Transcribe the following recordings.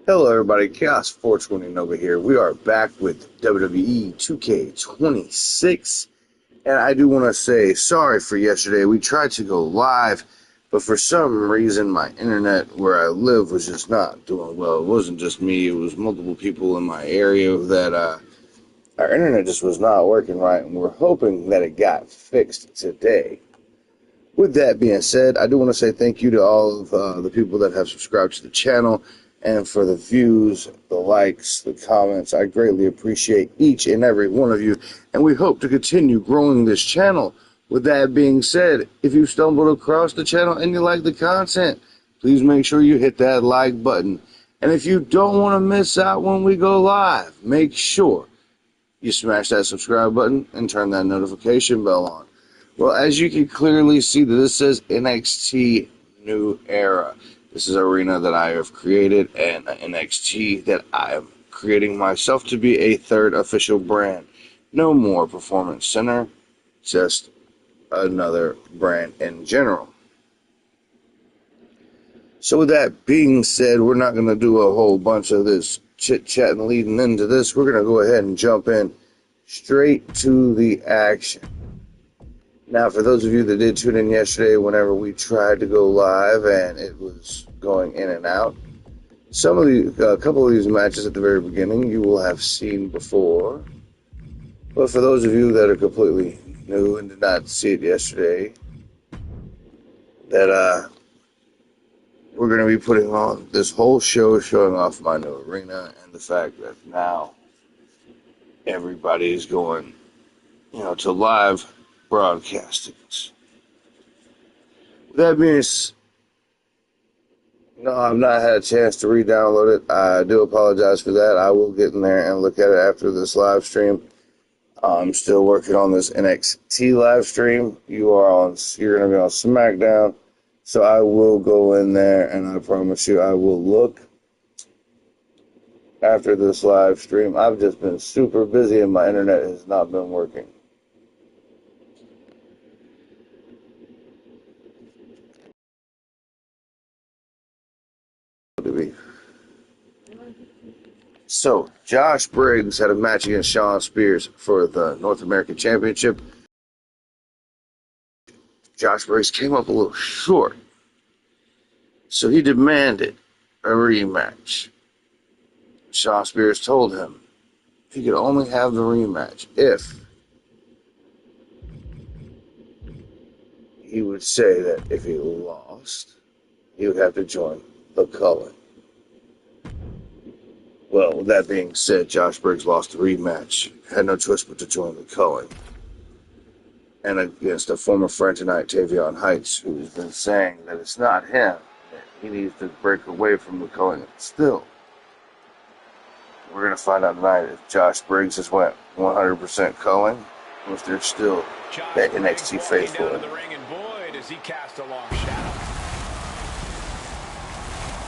Hello everybody, Chaos 420 over here. We are back with WWE 2K26, and I do want to say sorry for yesterday. We tried to go live, but for some reason my internet where I live was just not doing well. It wasn't just me, it was multiple people in my area that our internet just was not working right, and we're hoping that it got fixed today. With that being said, I do want to say thank you to all of the people that have subscribed to the channel, and for the views, the likes, the comments. I greatly appreciate each and every one of you, and we hope to continue growing this channel. With that being said, if you stumbled across the channel and you like the content, please make sure you hit that like button. And if you don't want to miss out when we go live, make sure you smash that subscribe button and turn that notification bell on. Well, as you can clearly see, that this says NXT New Era. This is an arena that I have created, and NXT that I am creating myself to be a third official brand. No more Performance Center, just another brand in general. So with that being said, we're not going to do a whole bunch of this chit-chatting leading into this. We're going to go ahead and jump in straight to the action. Now, for those of you that did tune in yesterday whenever we tried to go live and it was going in and out, a couple of these matches at the very beginning you will have seen before. But for those of you that are completely new and did not see it yesterday, that we're going to be putting on this whole show showing off my new arena and the fact that now everybody is going, to live broadcastings. With that being no, I've not had a chance to re-download it. I do apologize for that. I will get in there and look at it after this live stream. I'm still working on this NXT live stream. You're going to be on SmackDown. So I will go in there and I promise you I will look after this live stream. I've just been super busy and my internet has not been working. So, Josh Briggs had a match against Shawn Spears for the North American Championship. Josh Briggs came up a little short, so he demanded a rematch. Shawn Spears told him he could only have the rematch if he would say that if he lost, he would have to join the Culling. Well, with that being said, Josh Briggs lost the rematch, had no choice but to join the Culling. And against a former friend tonight, Tavion Heights, who's been saying that it's not him, that he needs to break away from the Culling. Still, we're going to find out tonight if Josh Briggs has went 100% Culling, or if there's still that NXT faithful. Down to the ring, and boy, does he cast a long shadow.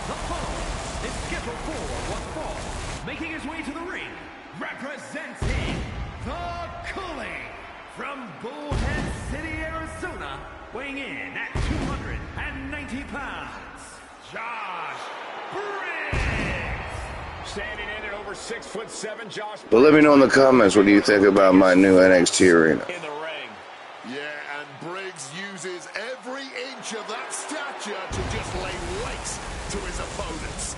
The following is scheduled for one fall. Making his way to the ring, representing the Culling from Bullhead City, Arizona, weighing in at 290 pounds, Josh Briggs. Standing in at over 6'7", Josh. But let me know in the comments, what do you think about my new NXT arena? In the ring. Yeah, and Briggs uses every inch of that stature to just lay waste to his opponents.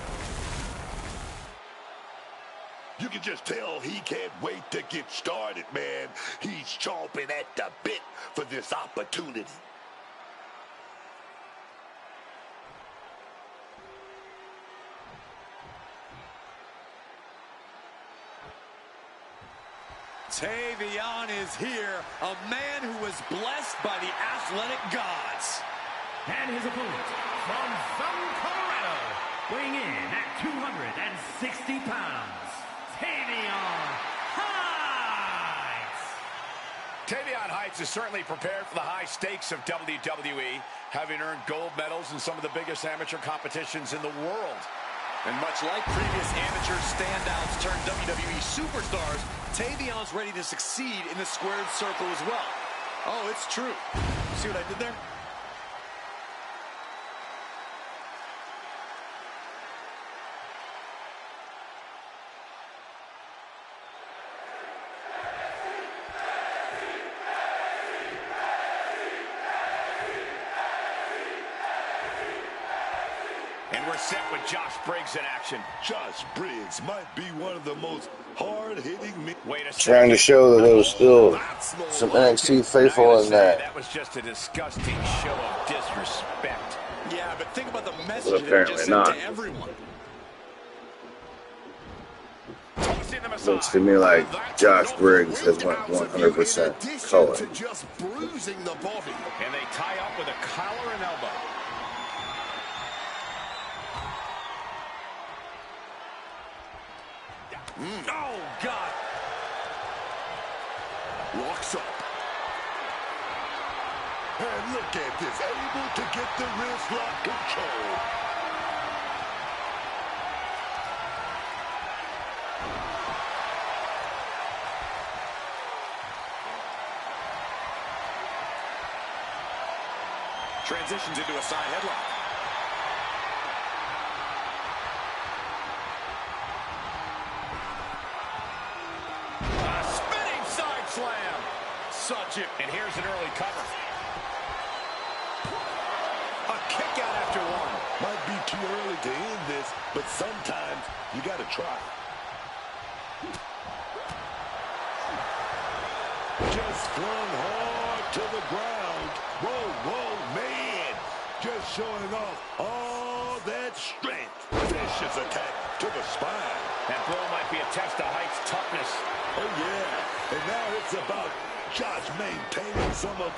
You can just tell he can't wait to get started, man. He's chomping at the bit for this opportunity. Tavion is here, a man who was blessed by the athletic gods. And his opponent from Colorado, weighing in at 260 pounds, Tavion Heights. Tavion Heights is certainly prepared for the high stakes of WWE, having earned gold medals in some of the biggest amateur competitions in the world. And much like previous amateur standouts turned WWE superstars, Tavion's ready to succeed in the squared circle as well. Oh, it's true. See what I did there? we're set with Josh Briggs in action. Josh Briggs might be one of the most hard-hitting men. Trying to show that there was still some NXT faithful in that. That was just a disgusting show of disrespect. Yeah, but think about the But message it apparently just not. sent to everyone. Looks to me like Josh Briggs has went 100% color. Just bruising the body. And they tie up with a collar and elbow. Oh, God. Locks up. And look at this, able to get the wrist lock control. Transitions into a side headlock. A spinning side slam. Such it. And here's an early cover. A kick out after one. Might be too early to end this, but sometimes you got to try. Just flung hard to the ground. Whoa, whoa, man. Just showing off all that strength. Vicious attack to the spine. That blow might be a test of Height's toughness. Oh, yeah. And now it's about Josh maintaining some of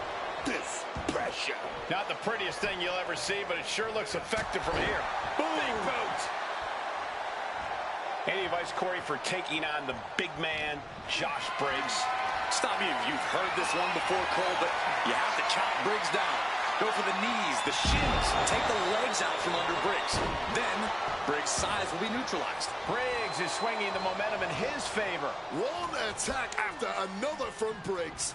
this pressure. Not the prettiest thing you'll ever see, but it sure looks effective from here. Big boot. Any advice, Corey, for taking on the big man, Josh Briggs? Stop me if you've heard this one before, Cole, but you have to chop Briggs down. Go for the knees, the shins, take the legs out from under Briggs. Then, Briggs' size will be neutralized. Briggs is swinging the momentum in his favor. One attack after another from Briggs.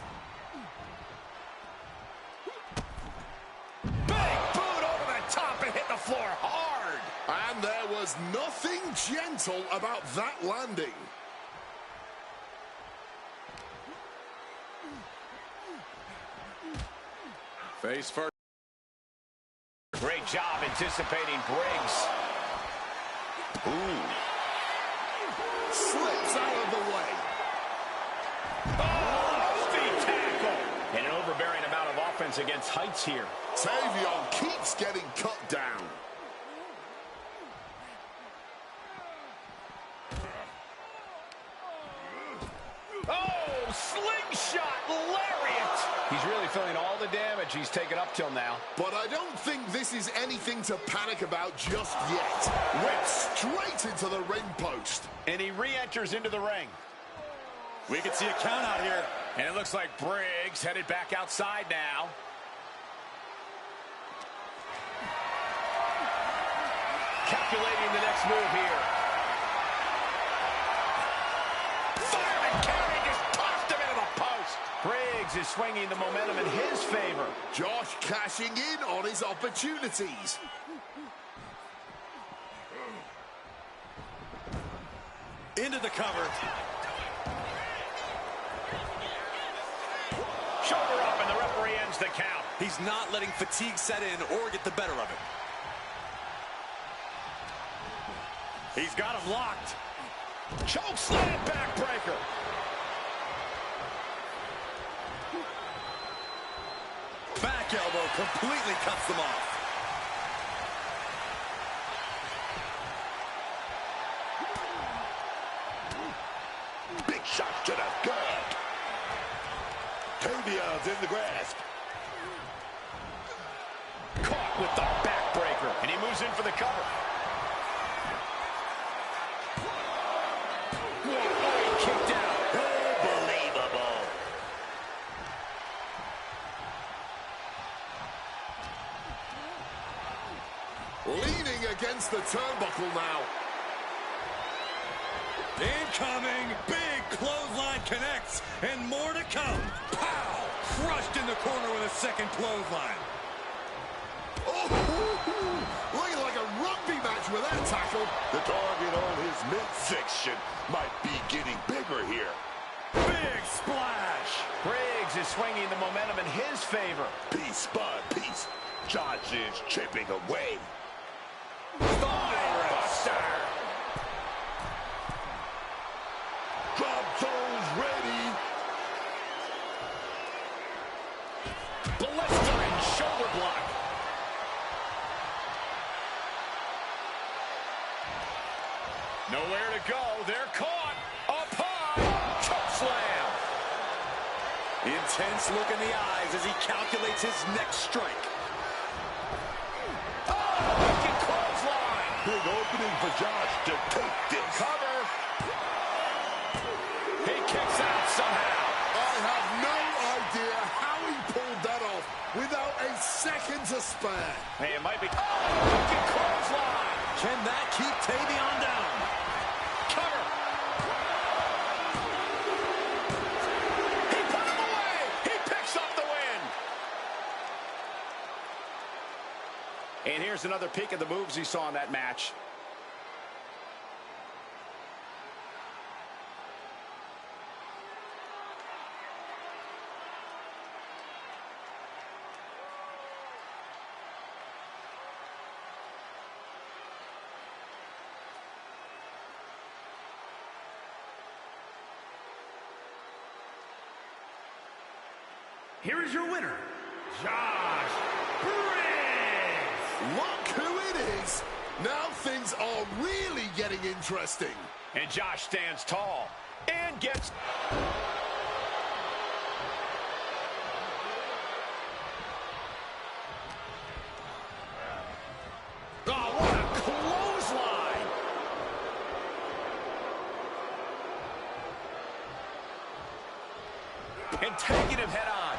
Big boot over the top and hit the floor hard. And there was nothing gentle about that landing. Face first. Great job anticipating Briggs. Ooh. Slips out of the way. Oh, feet tackle. And an overbearing amount of offense against Heights here. Tavion keeps getting cut down. Oh, slingshot lariat. He's really feeling all the damage he's taken up till now. But I don't think this is anything to panic about just yet. Whipped straight into the ring post. And he re-enters into the ring. We can see a count out here. And it looks like Briggs headed back outside now. Calculating the next move here. Fire and carry, just tossed him into the post. Briggs is swinging the momentum in his favor. Josh cashing in on his opportunities. Into the cover. Shoulder up, and the referee ends the count. He's not letting fatigue set in or get the better of it. He's got him locked. Choke slam backbreaker. Back elbow completely cuts them off. Big shot to the gut. Tavion's in the grasp. Caught with the backbreaker, and he moves in for the cover. Whoa, he kicked out. Unbelievable. Leaning against the turnbuckle now. Incoming, big clothesline connects, and more to come. Pow! Crushed in the corner with a second clothesline. Oh, looking like a rugby match with that tackle. The target on his midsection might be getting bigger here. Big splash. Briggs is swinging the momentum in his favor. Piece by piece, Josh is chipping away. Buster. Drop toes ready. Blistering shoulder block. Nowhere to go. They're caught. Up high. Choke slam. Intense look in the eyes as he calculates his next strike. Wicked clothesline. Big opening for Josh to take this. Cover. He kicks out somehow. I have no idea how he pulled that off without a second to spare. Hey, it might be. Wicked clothesline. Can that keep Tavion down? Cover. He put him away. He picks up the win. And here's another peek at the moves he saw in that match. Here is your winner, Josh Briggs. Look who it is. Now things are really getting interesting. And Josh stands tall and gets... Oh, what a clothesline! And taking him head on.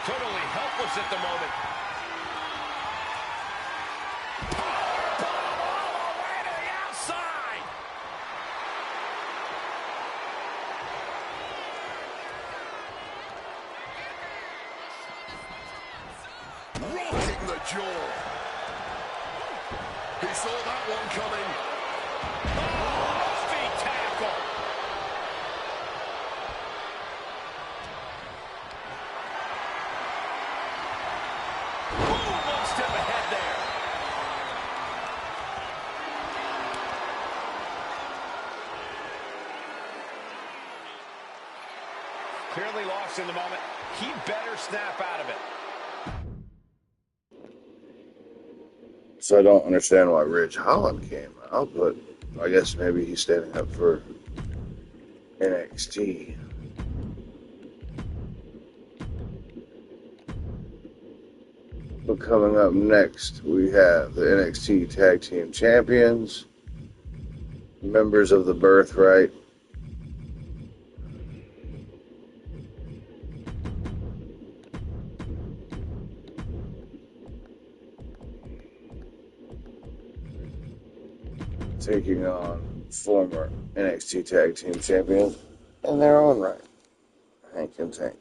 Totally helpless at the moment. Powerbomb all the way to the outside. Rocking the jaw. He saw that one coming. Oh, feet tackle. Boom, one step ahead there. Clearly lost in the moment. He better snap out of it. So I don't understand why Ridge Holland came out, but I guess maybe he's standing up for NXT. But coming up next, we have the NXT Tag Team Champions, members of the Birthright, taking on former NXT Tag Team Champions in their own right, Hank and Tank.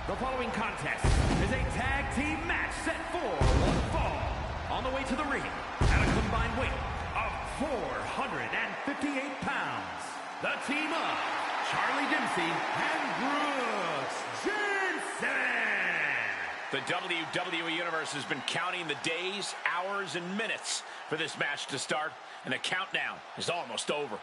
The following contest is a tag team match set for one fall. On the way to the ring, at a combined weight of 458 pounds, the team of Charlie Dempsey and Brooks Jensen. The WWE Universe has been counting the days, hours, and minutes for this match to start, and the countdown is almost over.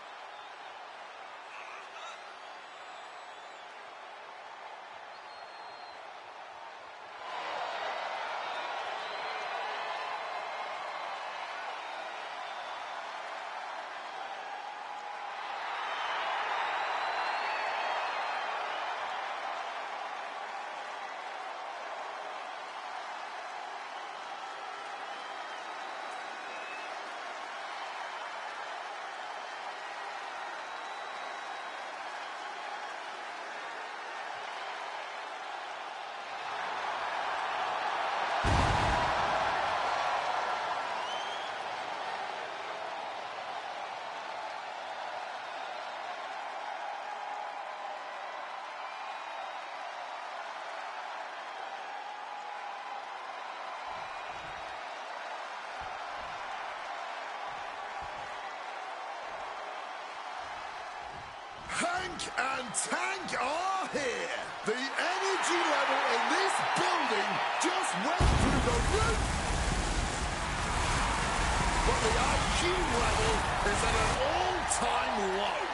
Hank and Tank are here. The energy level in this building just went through the roof. But the IQ level is at an all-time low.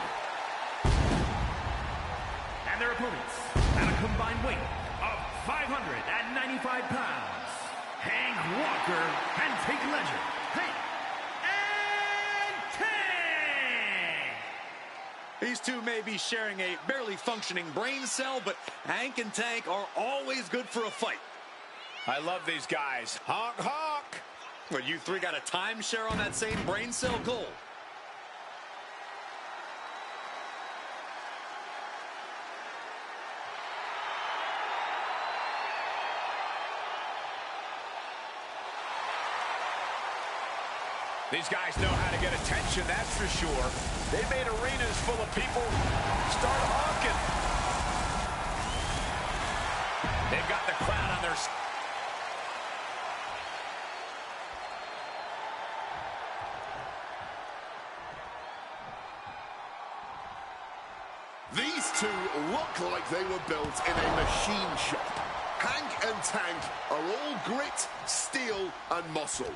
And their opponents, at a combined weight of 595 pounds, Hank Walker and Tank Legend. Hank and Tank! These two may be sharing a barely functioning brain cell, but Hank and Tank are always good for a fight. I love these guys. Honk, honk. But you three got a timeshare on that same brain cell goal. These guys know how to get attention, that's for sure. They made arenas full of people start honking. They've got the crowd on their side. These two look like they were built in a machine shop. Hank and Tank are all grit, steel, and muscle.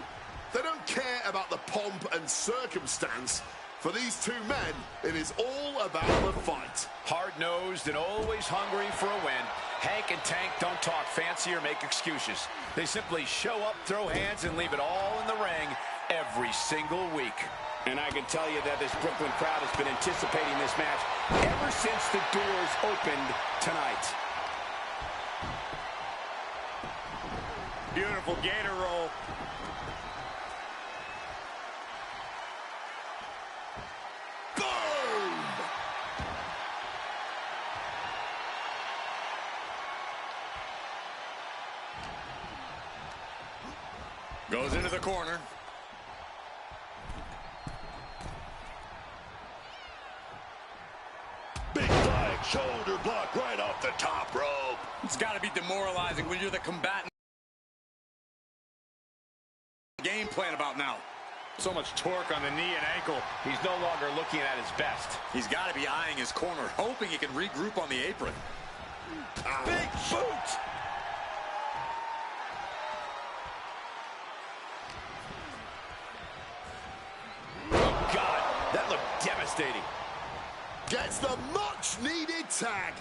They don't care about the pomp and circumstance. For these two men, it is all about the fight. Hard-nosed and always hungry for a win. Hank and Tank don't talk fancy or make excuses. They simply show up, throw hands, and leave it all in the ring every single week. And I can tell you that this Brooklyn crowd has been anticipating this match ever since the doors opened tonight. Beautiful gator roll. Boom! Goes into the corner. Big flag shoulder block right off the top rope. It's got to be demoralizing when you're the combatant. Game plan about now. So much torque on the knee and ankle. He's no longer looking at his best. He's got to be eyeing his corner, hoping he can regroup on the apron. Big boot! Oh, God, that looked devastating. Gets the much-needed tag.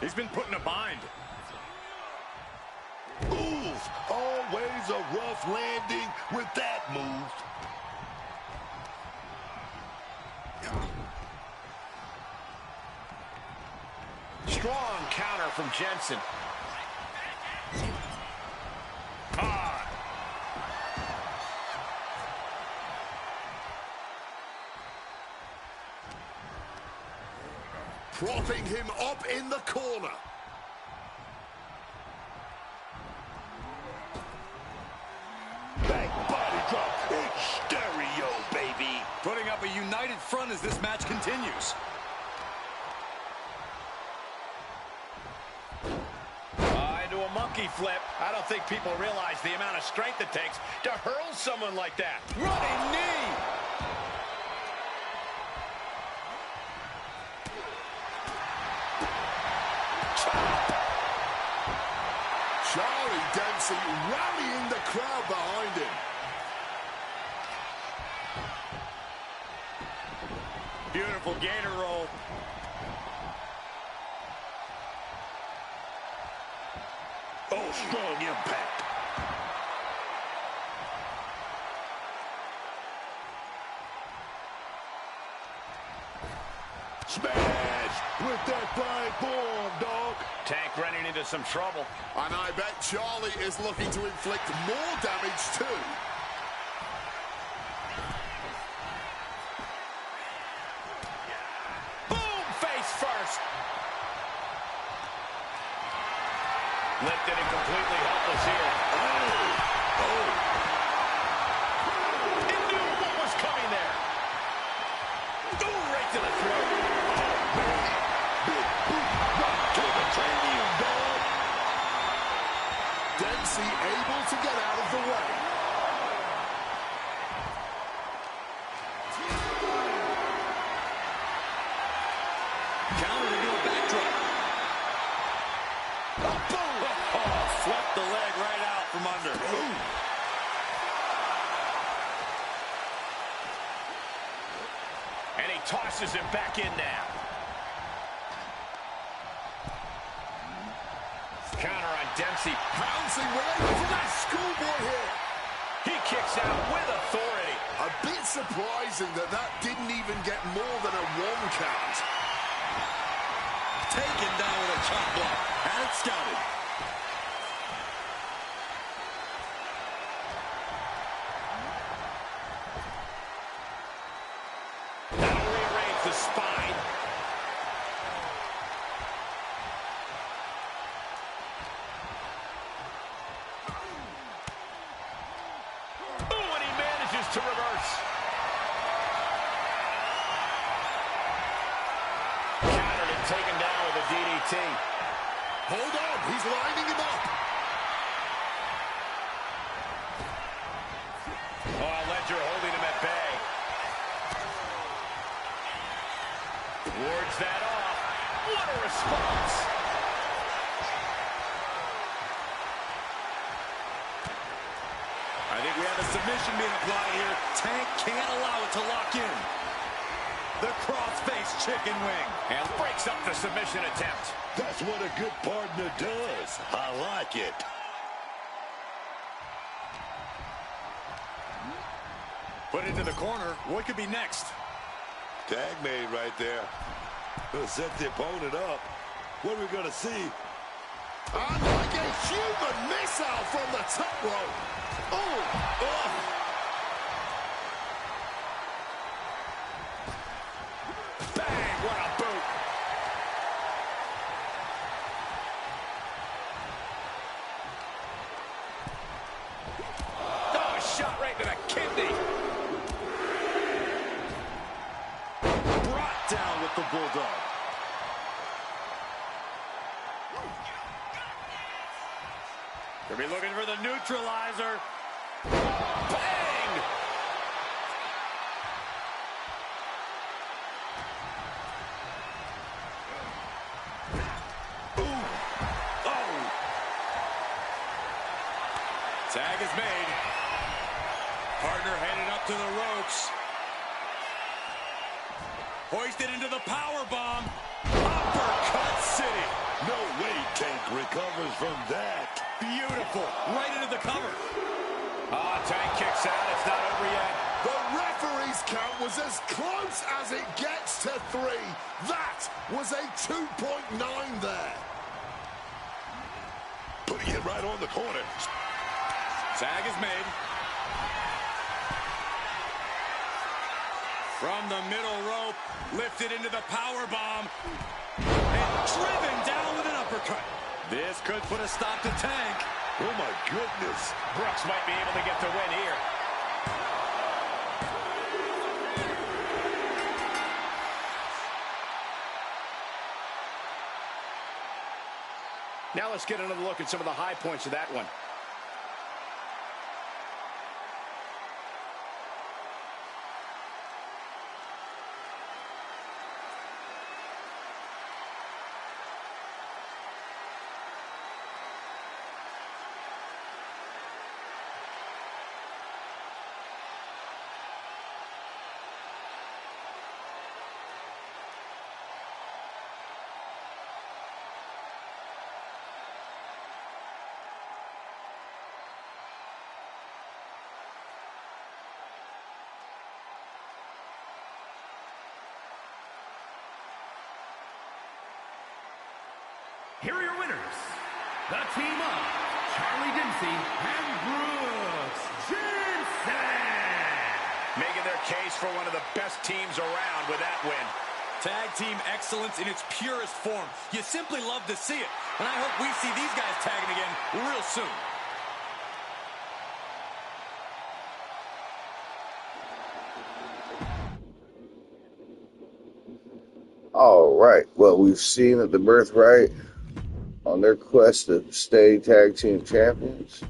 He's been put in a bind. Oof! Always a rough landing with that move. Strong counter from Jensen. Propping him up in the corner. Back body drop. It's stereo, baby. Putting up a united front as this match continues. Into a monkey flip. I don't think people realize the amount of strength it takes to hurl someone like that. Running knee. Charlie Dempsey rallying the crowd behind him. Beautiful gator roll. Oh, strong impact. Smash with that flying forearm, dog. Tank running into some trouble. And I bet Charlie is looking to inflict more damage too. Boom! Face first. Lifted and completely helpless here. Oh. He knew what was coming there. Ooh, right to the throat. Big boot right to the cranium, dog. Dempsey able to get out of the way. forces him back in now. Counter on Dempsey. Pouncing right for that schoolboy here. He kicks out with authority. A bit surprising that didn't even get more than a 1 count. Taken down with a chop block. Had it scouted. That'll rearrange the spine. Ooh, and he manages to reverse. Countered and taken down with a DDT. Hold on, he's lining him up. Oh, Ledger holding him at bay. Wards that off. What a response. I think we have a submission being applied here. Tank can't allow it to lock in. The cross-face chicken wing. And breaks up the submission attempt. That's what a good partner does. I like it. Put into the corner. What could be next? Tag made right there. Gonna set the opponent up. What are we gonna see? And like a human missile from the top rope. Oh! Bang, what a boot. Oh, a shot right to the kidney. Brought down with the bulldog. Could be looking for the neutralizer. Bang! Tag is made. Partner headed up to the ropes. Hoisted into the power bomb. Uppercut City. No way Tank recovers from that. Beautiful. Right into the cover. Tank kicks out. It's not over yet. The referee's count was as close as it gets to 3. That was a 2.9 there. Putting it right on the corner. Tag is made. From the middle rope, lifted into the power bomb, and driven down with an uppercut. This could put a stop to Tank. Oh my goodness. Brooks might be able to get the win here. Now let's get another look at some of the high points of that one. Here are your winners, the team of Charlie Dempsey and Brooks Jensen. Making their case for one of the best teams around with that win. Tag team excellence in its purest form. You simply love to see it. And I hope we see these guys tagging again real soon. All right. Well, we've seen that the Birthright on their quest to stay tag team champions.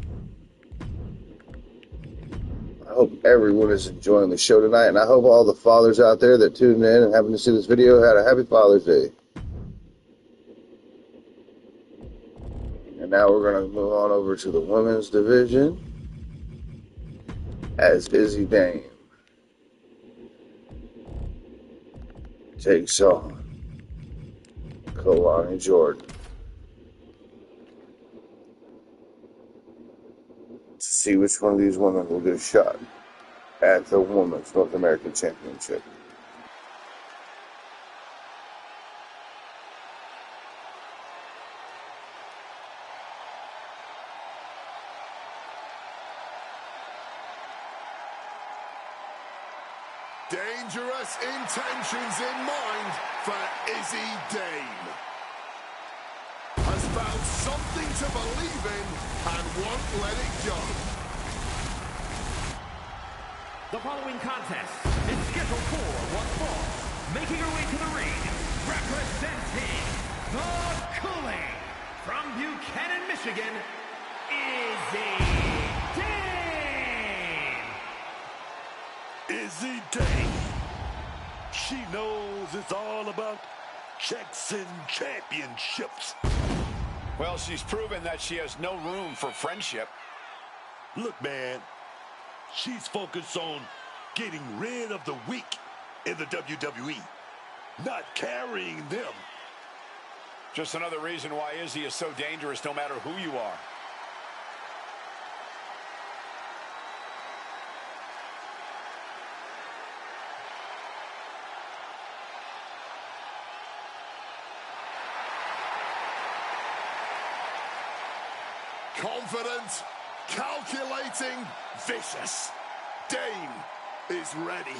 I hope everyone is enjoying the show tonight, and I hope all the fathers out there that tuned in and happened to see this video had a happy Father's Day. And now we're going to move on over to the women's division as Izzy Dame takes on Kalani Jordan. To see which one of these women will get a shot at the Women's North American Championship. Dangerous intentions in mind for Izzy Dane. Has found something to believe in and won't let it go. The following contest is scheduled for one fall. Making her way to the ring, representing the Cooling from Buchanan, Michigan, Izzy Dane. Izzy Dane. She knows it's all about checks and championships. Well, she's proven that she has no room for friendship. Look, man, she's focused on getting rid of the weak in the WWE, not carrying them. Just another reason why Izzy is so dangerous no matter who you are. Confident, calculating, vicious. Dane is ready.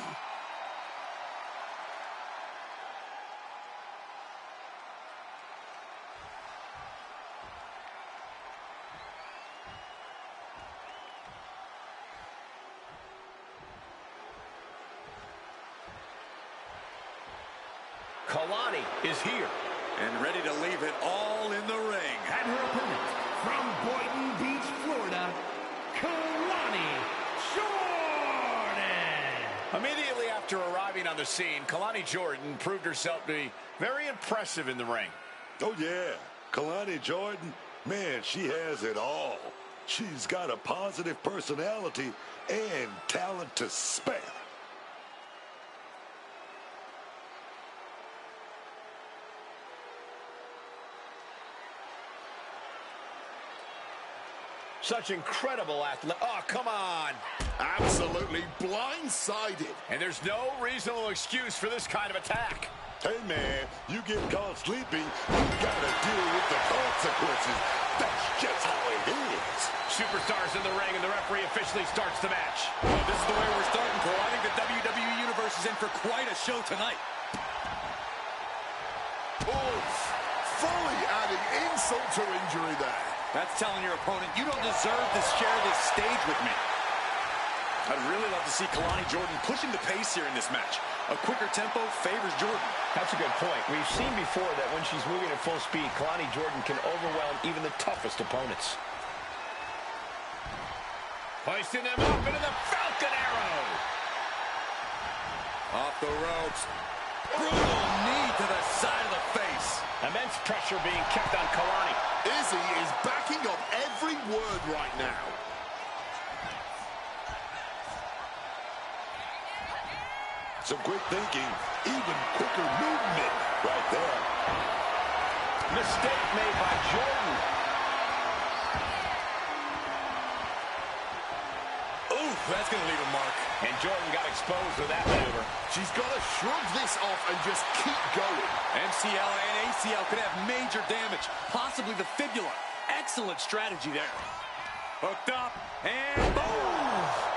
Kalani is here. And ready to leave it all in the ring. And her opponent from Boynton Beach, Florida, Kalani Jordan. Immediately after arriving on the scene, Kalani Jordan proved herself to be very impressive in the ring. Oh, yeah. Kalani Jordan, man, she has it all. She's got a positive personality and talent to spare. Such incredible athlete. Oh, come on. Absolutely blindsided. And there's no reasonable excuse for this kind of attack. Hey, man, you get caught sleeping, you gotta deal with the consequences. That's just how it is. Superstars in the ring, and the referee officially starts the match. Well, this is the way we're starting, Cole. I think the WWE Universe is in for quite a show tonight. Oof. Fully adding insult to injury there. That's telling your opponent, you don't deserve to share this stage with me. I'd really love to see Kalani Jordan pushing the pace here in this match. A quicker tempo favors Jordan. That's a good point. We've seen before that when she's moving at full speed, Kalani Jordan can overwhelm even the toughest opponents. Hoisting them up into the Falcon Arrow. Off the ropes. Brutal knee to the side of the face. Immense pressure being kept on Kalani. Izzy is backing up every word right now. Some quick thinking, even quicker movement right there. Mistake made by Jordan. Ooh, that's going to leave a mark. And Jordan got exposed with that maneuver. She's got to shrug this off and just keep going. MCL and ACL could have major damage, possibly the fibula. Excellent strategy there. Hooked up, and boom!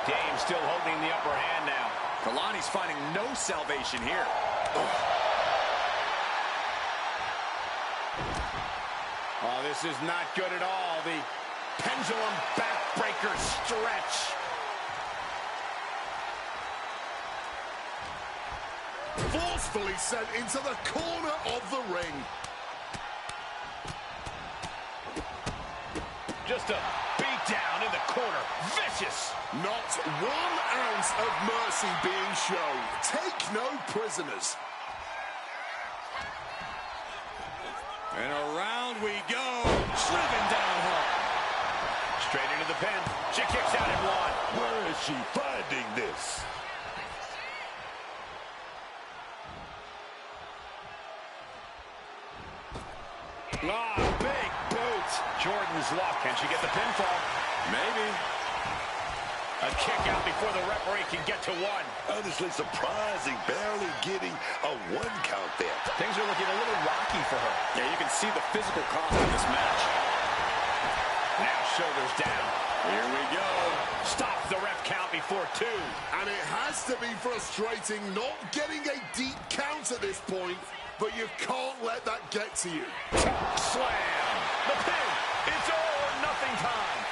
Dame still holding the upper hand now. Kalani's finding no salvation here. Oh, this is not good at all. The pendulum backbreaker stretch. Forcefully sent into the corner of the ring. Just a beat down in the corner. Vicious. Not 1 ounce of mercy being shown. Take no prisoners. And around we go. Driven down hard. Straight into the pin. She kicks out at 1. Where is she finding this? Ah, big boot. Jordan's luck. Can she get the pinfall? Maybe. A kick out before the referee can get to one. Honestly surprising, barely getting a 1 count there. Things are looking a little rocky for her. Yeah, you can see the physical cost in this match. Now shoulders down. Here we go. Stops the ref count before 2. And it has to be frustrating not getting a deep count at this point, but you can't let that get to you. Slam. The pin. It's all or nothing time.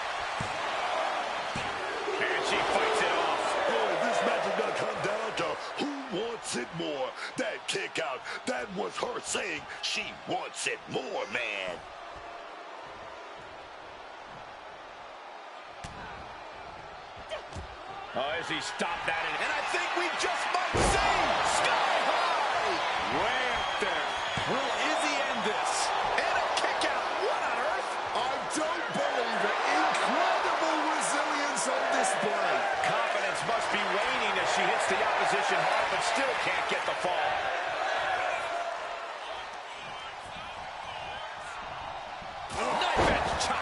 And she fights it off. Oh, this match is going to come down to who wants it more. That kick out, that was her saying she wants it more, man. Oh, as he stopped that, and I think we just might see sky high. Way up there. Will Izzy end this? And a kick out. What on earth? I don't believe it. Incredible resilience on display. Confidence must be waning as she hits the opposition hard, but still can't get the fall. Knife edge chop.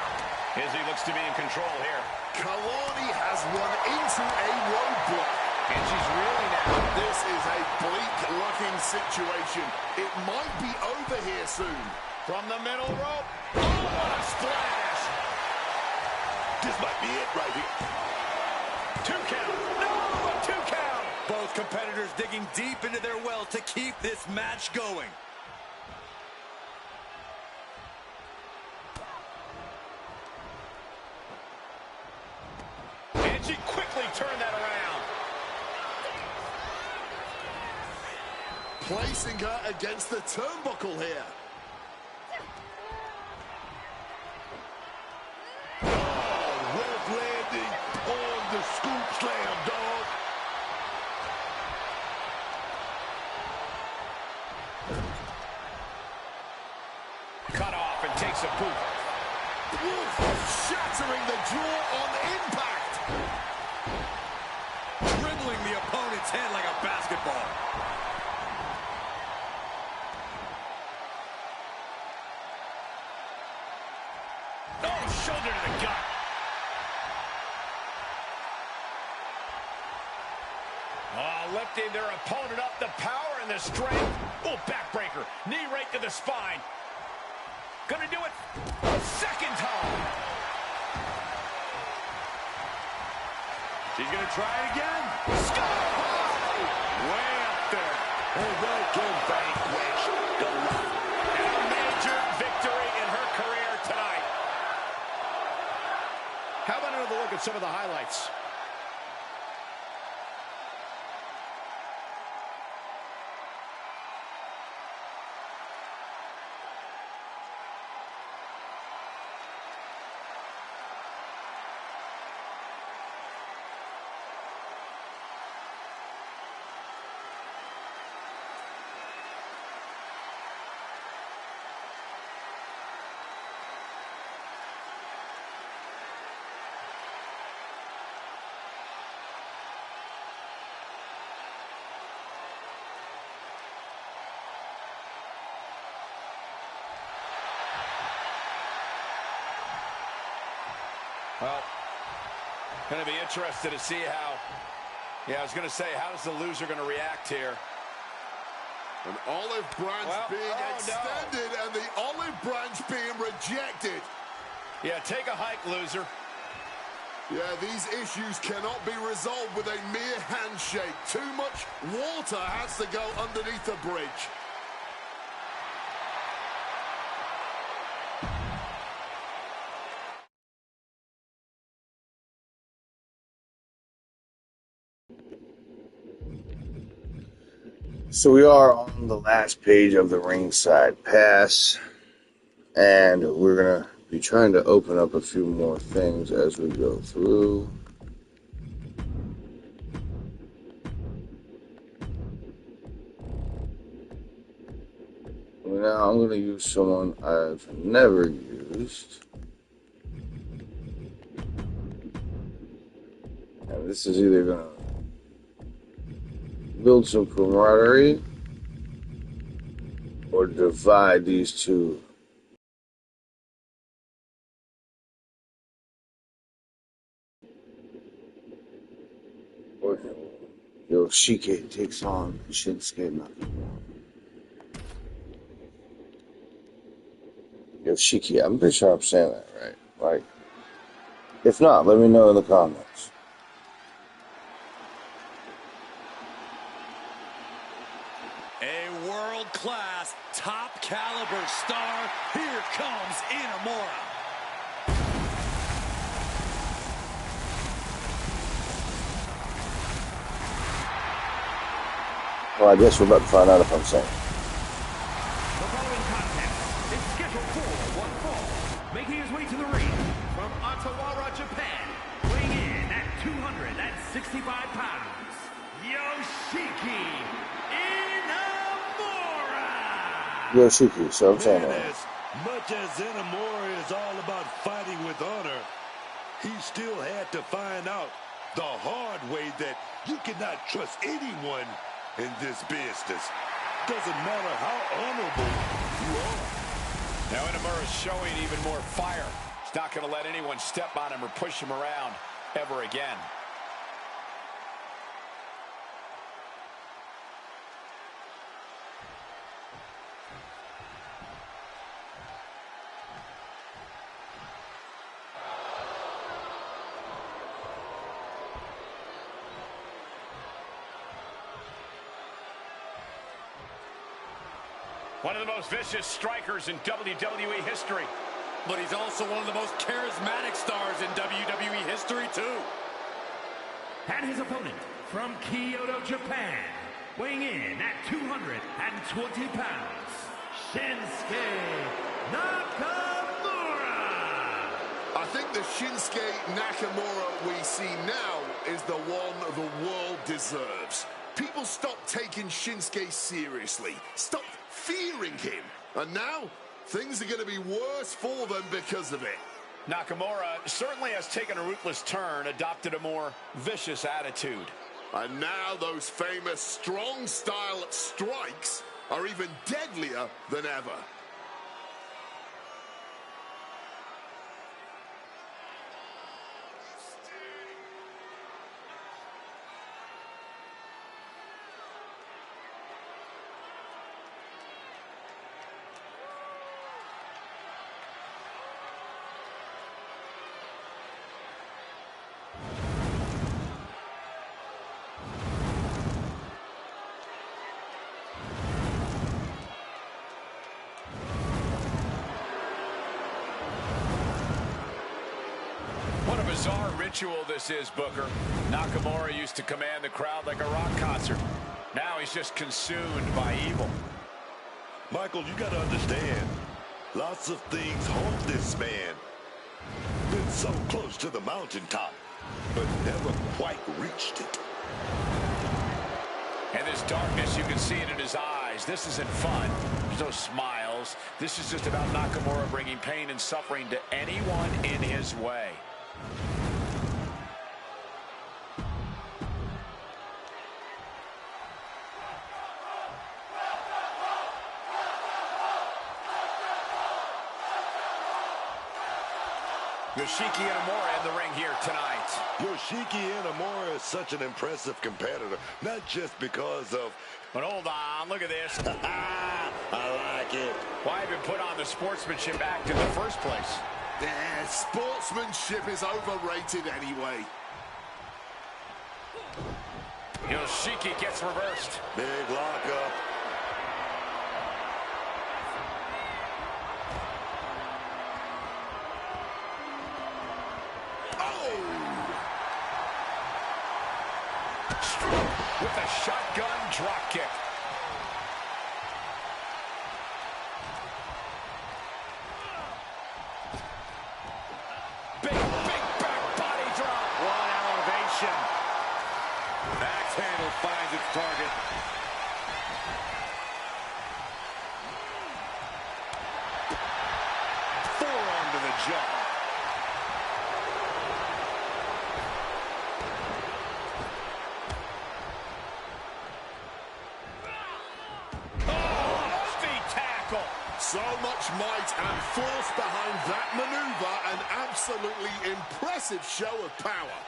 Izzy looks to be in control here. Kalani has run into a roadblock. And she's really now. This is a bleak-looking situation. It might be over here soon. From the middle rope. Oh, what a splash. This might be it right here. 2 count. No, a 2 count. Both competitors digging deep into their well to keep this match going. And she quickly turned that around. Placing her against the turnbuckle here. Oh, rough landing on the scoop slam, dog. Cut off and takes a boot. Shattering the jaw on impact. Dribbling the opponent's head like a basketball. Oh, shoulder to the gut. Oh, lifting their opponent up, the power and the strength. Oh, backbreaker. Knee right to the spine. Gonna do it a second time. She's gonna try it again. Sky high. Way up there. And that can vanquish the life. And a major victory in her career tonight. How about another look at some of the highlights? Well, going to be interested to see how, I was going to say, how is the loser going to react here? An olive branch being extended and the olive branch being rejected. Yeah, take a hike, loser. Yeah, these issues cannot be resolved with a mere handshake. Too much water has to go underneath the bridge. So we are on the last page of the ringside pass, and we're going to be trying to open up a few more things as we go through. Now I'm going to use someone I've never used. And this is either going to build some camaraderie or divide these two Yoshike takes on Shinsuke Nakamura. Yoshiki, I'm pretty sure I'm saying that right. Like, if not, let me know in the comments. A world-class, top-caliber star. Here comes Inamura. Well, I guess we're about to find out if I'm saying it. The following contest is scheduled for one fall. Making his way to the ring from Ottawa, Japan, weighing in at 265 pounds, Yoshiki Inamura! Yoshiki, so I'm saying Man, that. as much as Inamura is all about fighting with honor, he still had to find out the hard way that you cannot trust anyone in this business. Doesn't matter how honorable you are. Now Inamura's showing even more fire. He's not going to let anyone step on him or push him around ever again. One of the most vicious strikers in WWE history. But he's also one of the most charismatic stars in WWE history, too. And his opponent from Kyoto, Japan, weighing in at 220 pounds, Shinsuke Nakamura! I think the Shinsuke Nakamura we see now is the one the world deserves. People stopped taking Shinsuke seriously, stopped fearing him, and now things are going to be worse for them because of it. Nakamura certainly has taken a ruthless turn, adopted a more vicious attitude. And now those famous strong style strikes are even deadlier than ever. What a bizarre ritual this is, Booker. Nakamura used to command the crowd like a rock concert. Now he's just consumed by evil. Michael, you got to understand, lots of things haunt this man. Been so close to the mountaintop, but never quite reached it. And this darkness, you can see it in his eyes. This isn't fun. There's no smiles. This is just about Nakamura bringing pain and suffering to anyone in his way. Yoshiki Inamura in the ring here tonight. Yoshiki Inamura is such an impressive competitor, not just because of... But hold on, look at this. I like it. Why even put on the sportsmanship act in the first place? Yeah, sportsmanship is overrated anyway. Yoshiki gets reversed. Big lockup. With a shotgun drop kick. Big back body drop. One elevation. Axe handle finds its target. Forearm to the jaw. So much might and force behind that maneuver, an absolutely impressive show of power.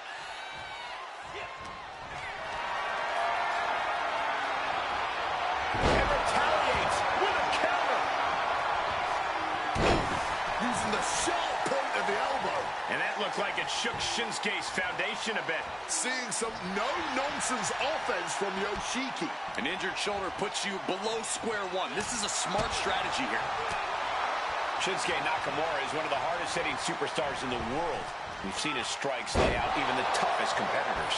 using the sharp point of the elbow. And that looked like it shook Shinsuke's foundation a bit. Seeing some no-nonsense offense from Yoshiki. An injured shoulder puts you below square one. This is a smart strategy here. Shinsuke Nakamura is one of the hardest-hitting superstars in the world. We've seen his strikes lay out even the toughest competitors.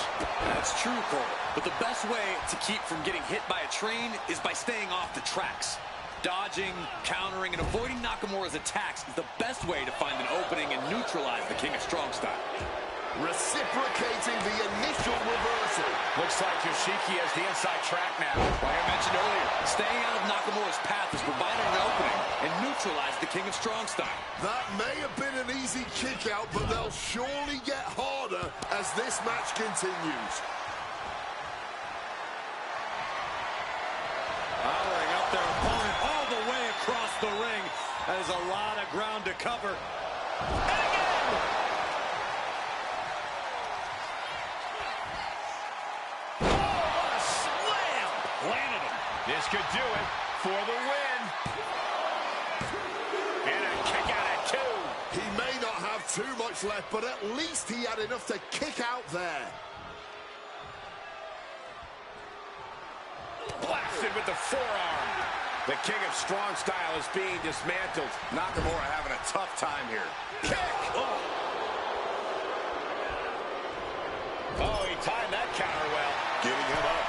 That's true, Cole. But the best way to keep from getting hit by a train is by staying off the tracks. Dodging, countering, and avoiding Nakamura's attacks is the best way to find an opening and neutralize the King of Strong Style. Reciprocating the initial reversal. Looks like Yoshiki has the inside track now. Like I mentioned earlier, staying out of Nakamura's path has provided an opening and neutralized the King of Strong Style. That may have been an easy kick out, but they'll surely get harder as this match continues. Powering up their opponent all the way across the ring. That is a lot of ground to cover. And again! Landed him. This could do it for the win. And a kick out at two. He may not have too much left, but at least he had enough to kick out there. Blasted with the forearm. The King of Strong Style is being dismantled. Nakamura having a tough time here. Kick! Oh, he timed that counter well. Getting him up.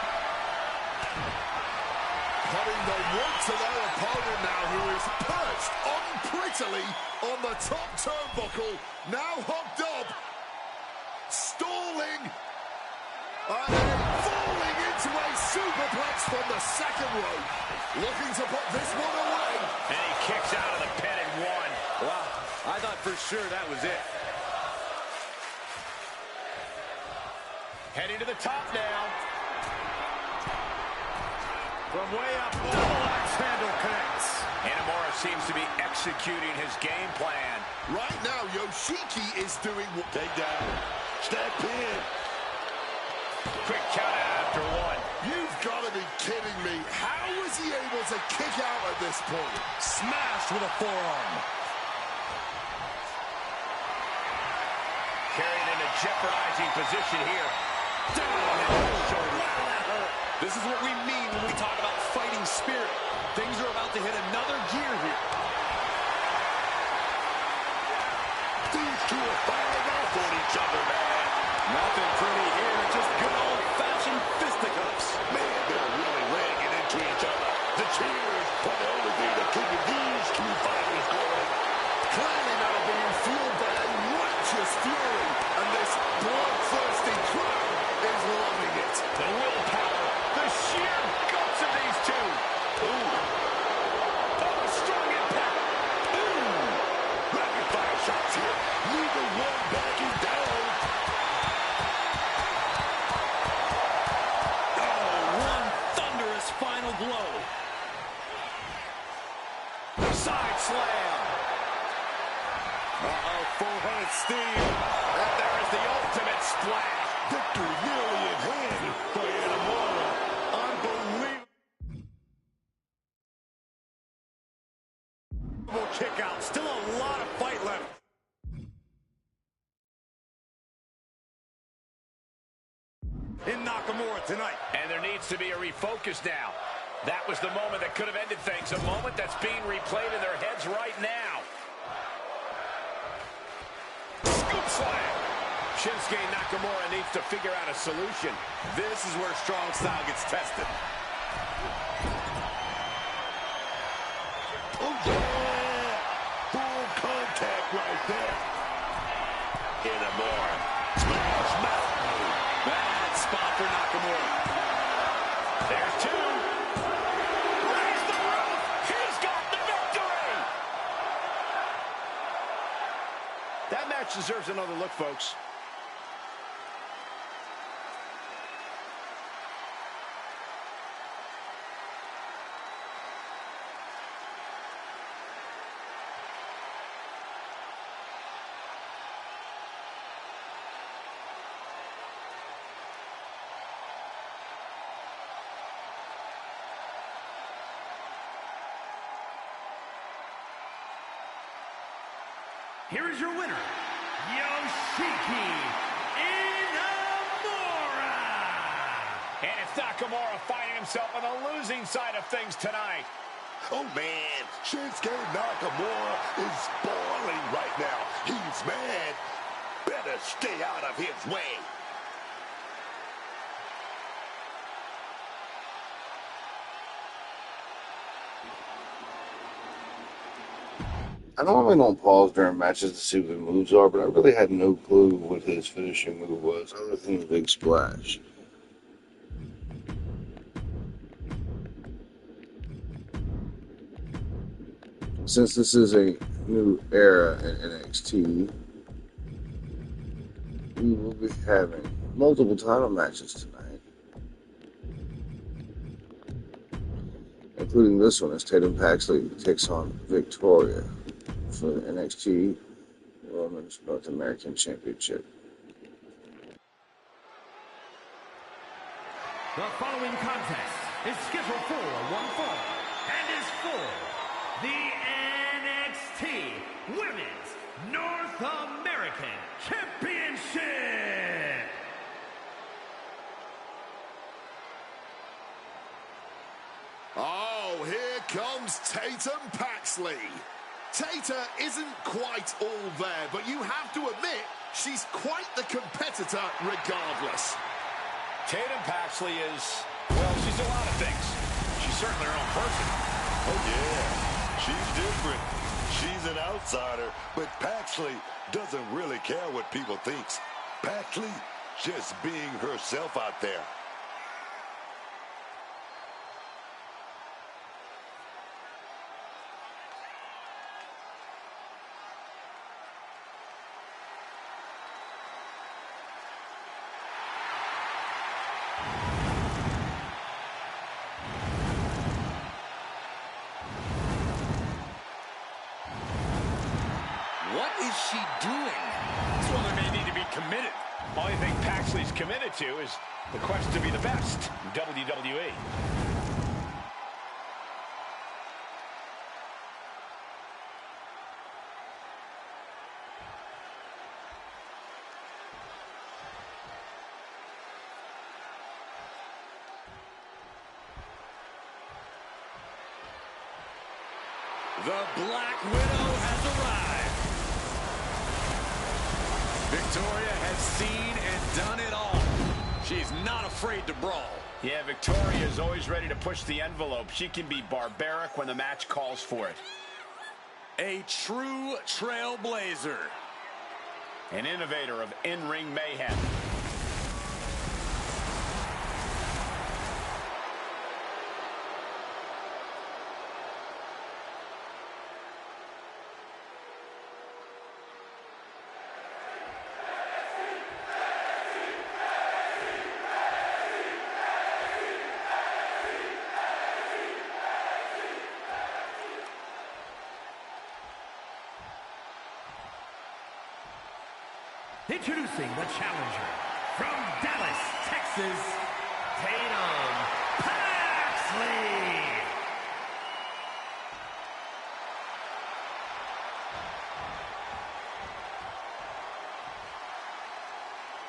Putting the wood to their opponent now, who is perched unprettily on the top turnbuckle. Now hooked up. Stalling. And then falling into a superplex from the second rope. Looking to put this one away. And he kicks out of the pin and one. Wow, I thought for sure that was it. Heading to the top now. From way up, the axe handle connects. Nakamura seems to be executing his game plan. Right now, Yoshiki is doing... Take down. Step in. Quick count after one. You've got to be kidding me. How was he able to kick out at this point? Smashed with a forearm. Carried in a jeopardizing position here. This is what we mean when we talk about fighting spirit. Things are about to hit another gear here. These two are firing off on each other, man. Nothing pretty here, just good old-fashioned fisticuffs. Man, they're really laying it into each other. The cheers for the only thing that keeping these two fighters going. Clearly now being fueled by a righteous fury, and this bloodthirsty crowd is loving it. The willpower, the sheer guts of these two. Ooh. Oh, strong impact. Ooh. Rapid fire shots here. Neither one backing down. Oh, one thunderous final blow. Side slam. Uh-oh, full-headed steam. And there is the ultimate splash. Victory nearly in hand for Nakamura. Unbelievable Kick out. Still a lot of fight left. In Nakamura tonight. And there needs to be a refocus now. That was the moment that could have ended things. A moment that's being replayed in their heads right now. Scoop slam. Shinsuke Nakamura needs to figure out a solution. This is where strong style gets tested. Oh, yeah! Full contact right there. Nakamura. Smash mouth. Bad spot for Nakamura. There's two. Raise the roof. He's got the victory. That match deserves another look, folks. here is your winner, Yoshiki Inamura. And it's Nakamura finding himself on the losing side of things tonight. Oh, man, Shinsuke Nakamura is boiling right now. He's mad. Better stay out of his way. I normally don't pause during matches to see what the moves are, but I really had no clue what his finishing move was, other than the big splash. Since this is a new era in NXT, we will be having multiple title matches tonight, including this one as Tatum Paxley takes on Victoria for the NXT Women's North American Championship. The following contest is scheduled for one fall and is for the NXT Women's North American Championship. Oh, here comes Tatum Paxley. Tata isn't quite all there, but you have to admit she's quite the competitor regardless. Tatum Paxley is, well, she's a lot of things. She's certainly her own person. Oh, yeah. She's different. She's an outsider, but Paxley doesn't really care what people think. Paxley just being herself out there. What is she doing? This woman may need to be committed. Only thing Paxley's committed to is the quest to be the best in WWE. The Black Widow has arrived. Victoria has seen and done it all. She's not afraid to brawl. Yeah, Victoria is always ready to push the envelope. She can be barbaric when the match calls for it. A true trailblazer. An innovator of in-ring mayhem. Introducing the challenger from Dallas, Texas, Tatum Paxley.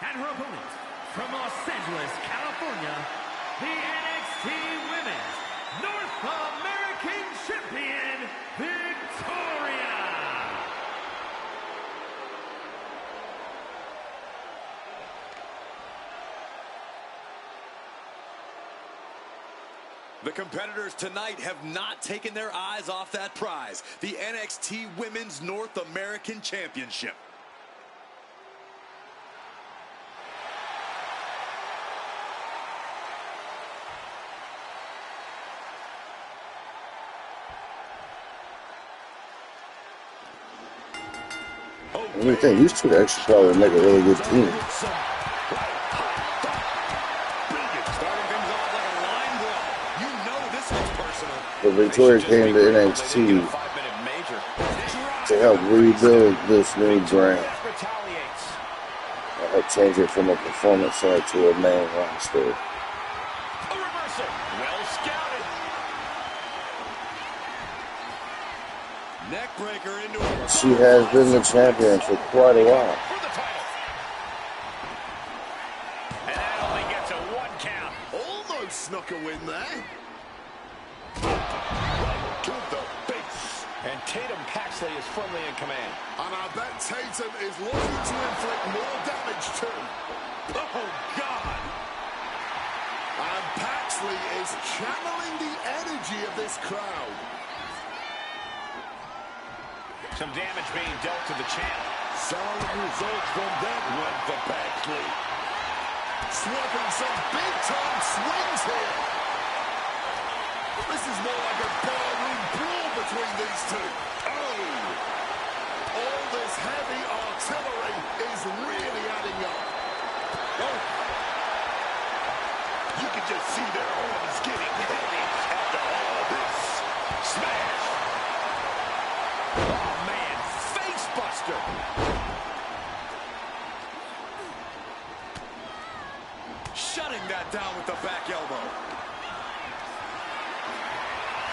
And her opponent from Los Angeles, California, the NXT Women's North American Champion, Victoria. The competitors tonight have not taken their eyes off that prize, the NXT Women's North American Championship. What do you think? These two actually probably make a really good team. But Victoria came to NXT to help rebuild this new brand. Help change it from a performance center to a main roster. A reversal. Well scouted. Backbreaker into a... She has been the champion for quite a while. For the title. And that only gets a 1 count. Almost snuck a win there. Right to the base. And Tatum Paxley is firmly in command. And I bet Tatum is looking to inflict more damage too. Oh, God. And Paxley is channeling the energy of this crowd. Some damage being dealt to the champ. Solid results from that one for Paxley. Swapping some big-time swings here. This is more like a barroom brawl between these two. Oh! All this heavy artillery is really adding up. Oh. You can just see their arms getting heavy after all this. Smash! Oh, man. Face buster. Shutting that down with the back elbow.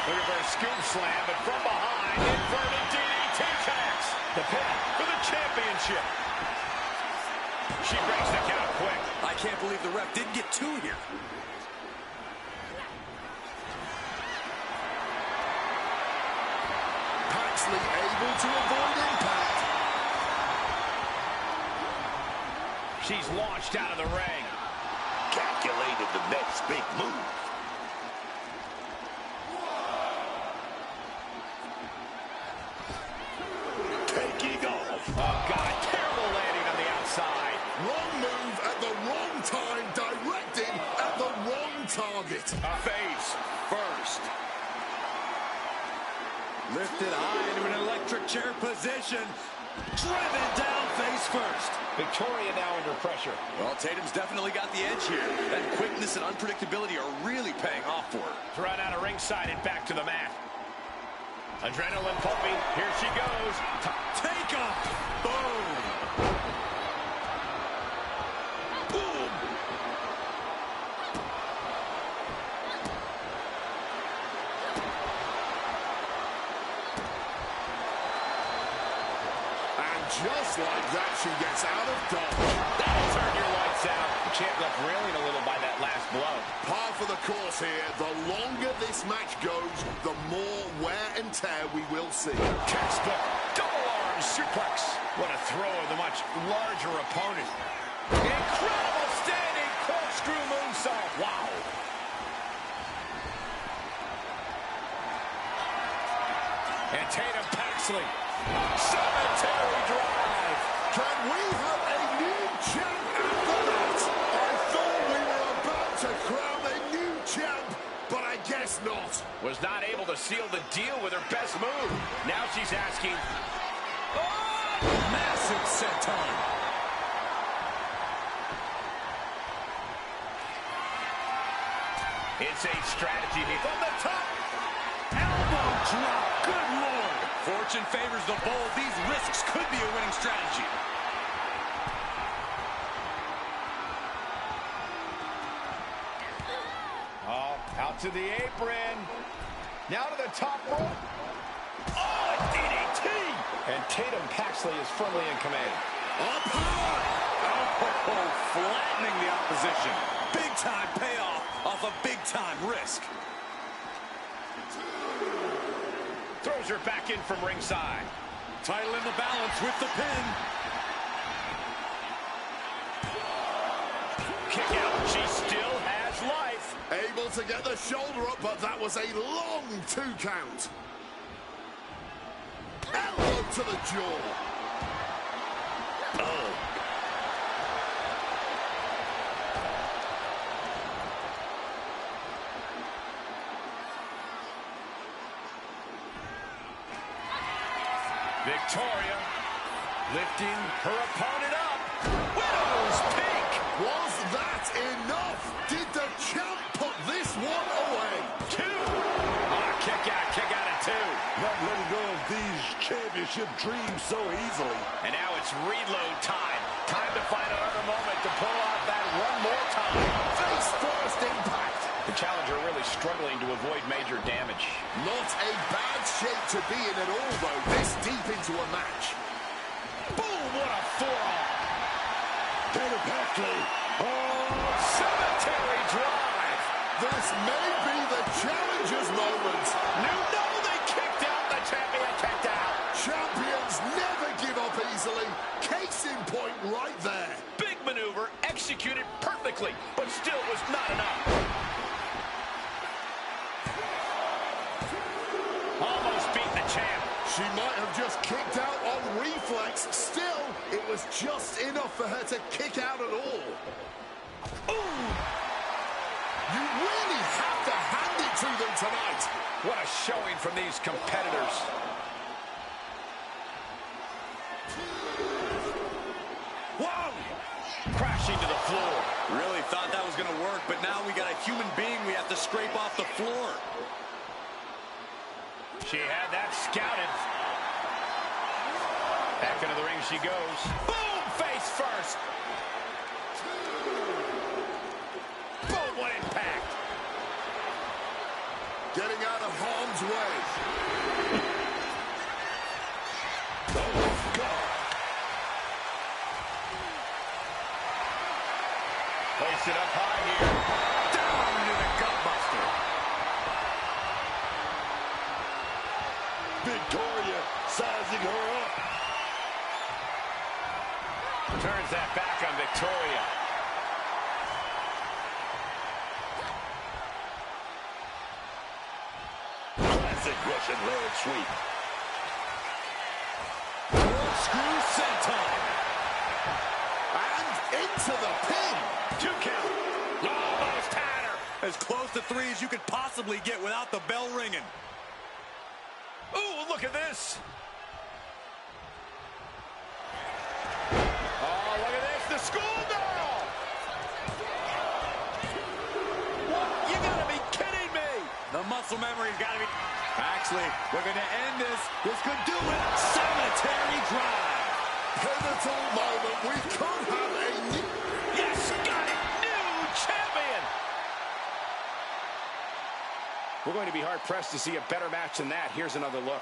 Look at her scoop slam, but from behind, inverted DDT connects. The pin for the championship. She breaks the count quick. I can't believe the ref didn't get 2 here. Paxley able to avoid impact. She's launched out of the ring. Calculated the next big move. Taking off. Oh, God, terrible landing on the outside. Wrong move at the wrong time, directed at the wrong target. Face first. Lifted high into an electric chair position. Driven down face first. Victoria now under pressure. Well, Tatum's definitely got the edge here. That quickness and unpredictability are really paying off for her. Thrown out of ringside and back to the mat. Adrenaline pumping. Here she goes. Take off. Boom. Boom. And just like that, she gets out of dodge. That'll turn your lights out. The champ left reeling a little by that last blow. Par for the course here. The longer this match goes, the more wear and tear we will see. Textbook double arm suplex. What a throw of the much larger opponent. Incredible standing corkscrew moonsault. Wow. And Tatum Paxley. Cemetery drive. Can we have a new champ after that? I thought we were about to crown a new champ, but I guess not. Was not able to seal the deal with her best move. Now she's asking. Oh! Massive senton. It's a strategy from the top. Elbow drop. Good Lord. Fortune favors the bold. These risks could be a winning strategy. Oh, out to the apron. Now to the top rope. Oh, a DDT. And Tatum Paxley is firmly in command. Up high. Oh, flattening the opposition. Big time payoff off a big time risk. Throws her back in from ringside. Title in the balance with the pin. Kick out. She still has life. Able to get the shoulder up, but that was a long 2 count. Elbow to the jaw. Oh. Victoria lifting her opponent up. Widow's peak. Was that enough? Did the champ put this one away? 2. Oh, kick out at 2. Not letting go of these championship dreams so easily. And now it's reload time. Time to find another moment to pull off that one more time. Face first impact. The challenger really struggling to avoid major damage. Not a bad shape to be in at all, though, this deep into a match. Boom, what a forearm. Taylor Paxley. Oh, Cemetery drive. This may be the challenger's moment. No, they kicked out. The champion kicked out. Champions never give up easily. Case in point right there. Big maneuver, executed perfectly, but still was not enough. Almost beat the champ. She might have just kicked out on reflex. Still, it was just enough for her to kick out at all. Ooh! You really have to hand it to them tonight. What a showing from these competitors. Whoa! Crashing to the floor. Really thought that was going to work, but now we got a human being we have to scrape off the floor. She had that scouted. Back into the ring she goes. Boom! Face first. Boom! What impact. Getting out of harm's way. Oh, God. Place it up high here. Down to the gutbuster. Victoria sizing her up. Turns that back on Victoria. Classic Russian leg sweep. Corkscrew senton. And into the pin. 2 count. Almost had her. As close to 3 as you could possibly get without the bell ringing. Ooh, look at this. Oh, look at this. The schoolgirl. What? You gotta be kidding me. The muscle memory's got to be... Paxley looking to end this. This could do it. Cemetery drive. Pivotal moment. We could have a new... Yes, got it. New champion. We're going to be hard-pressed to see a better match than that. Here's another look.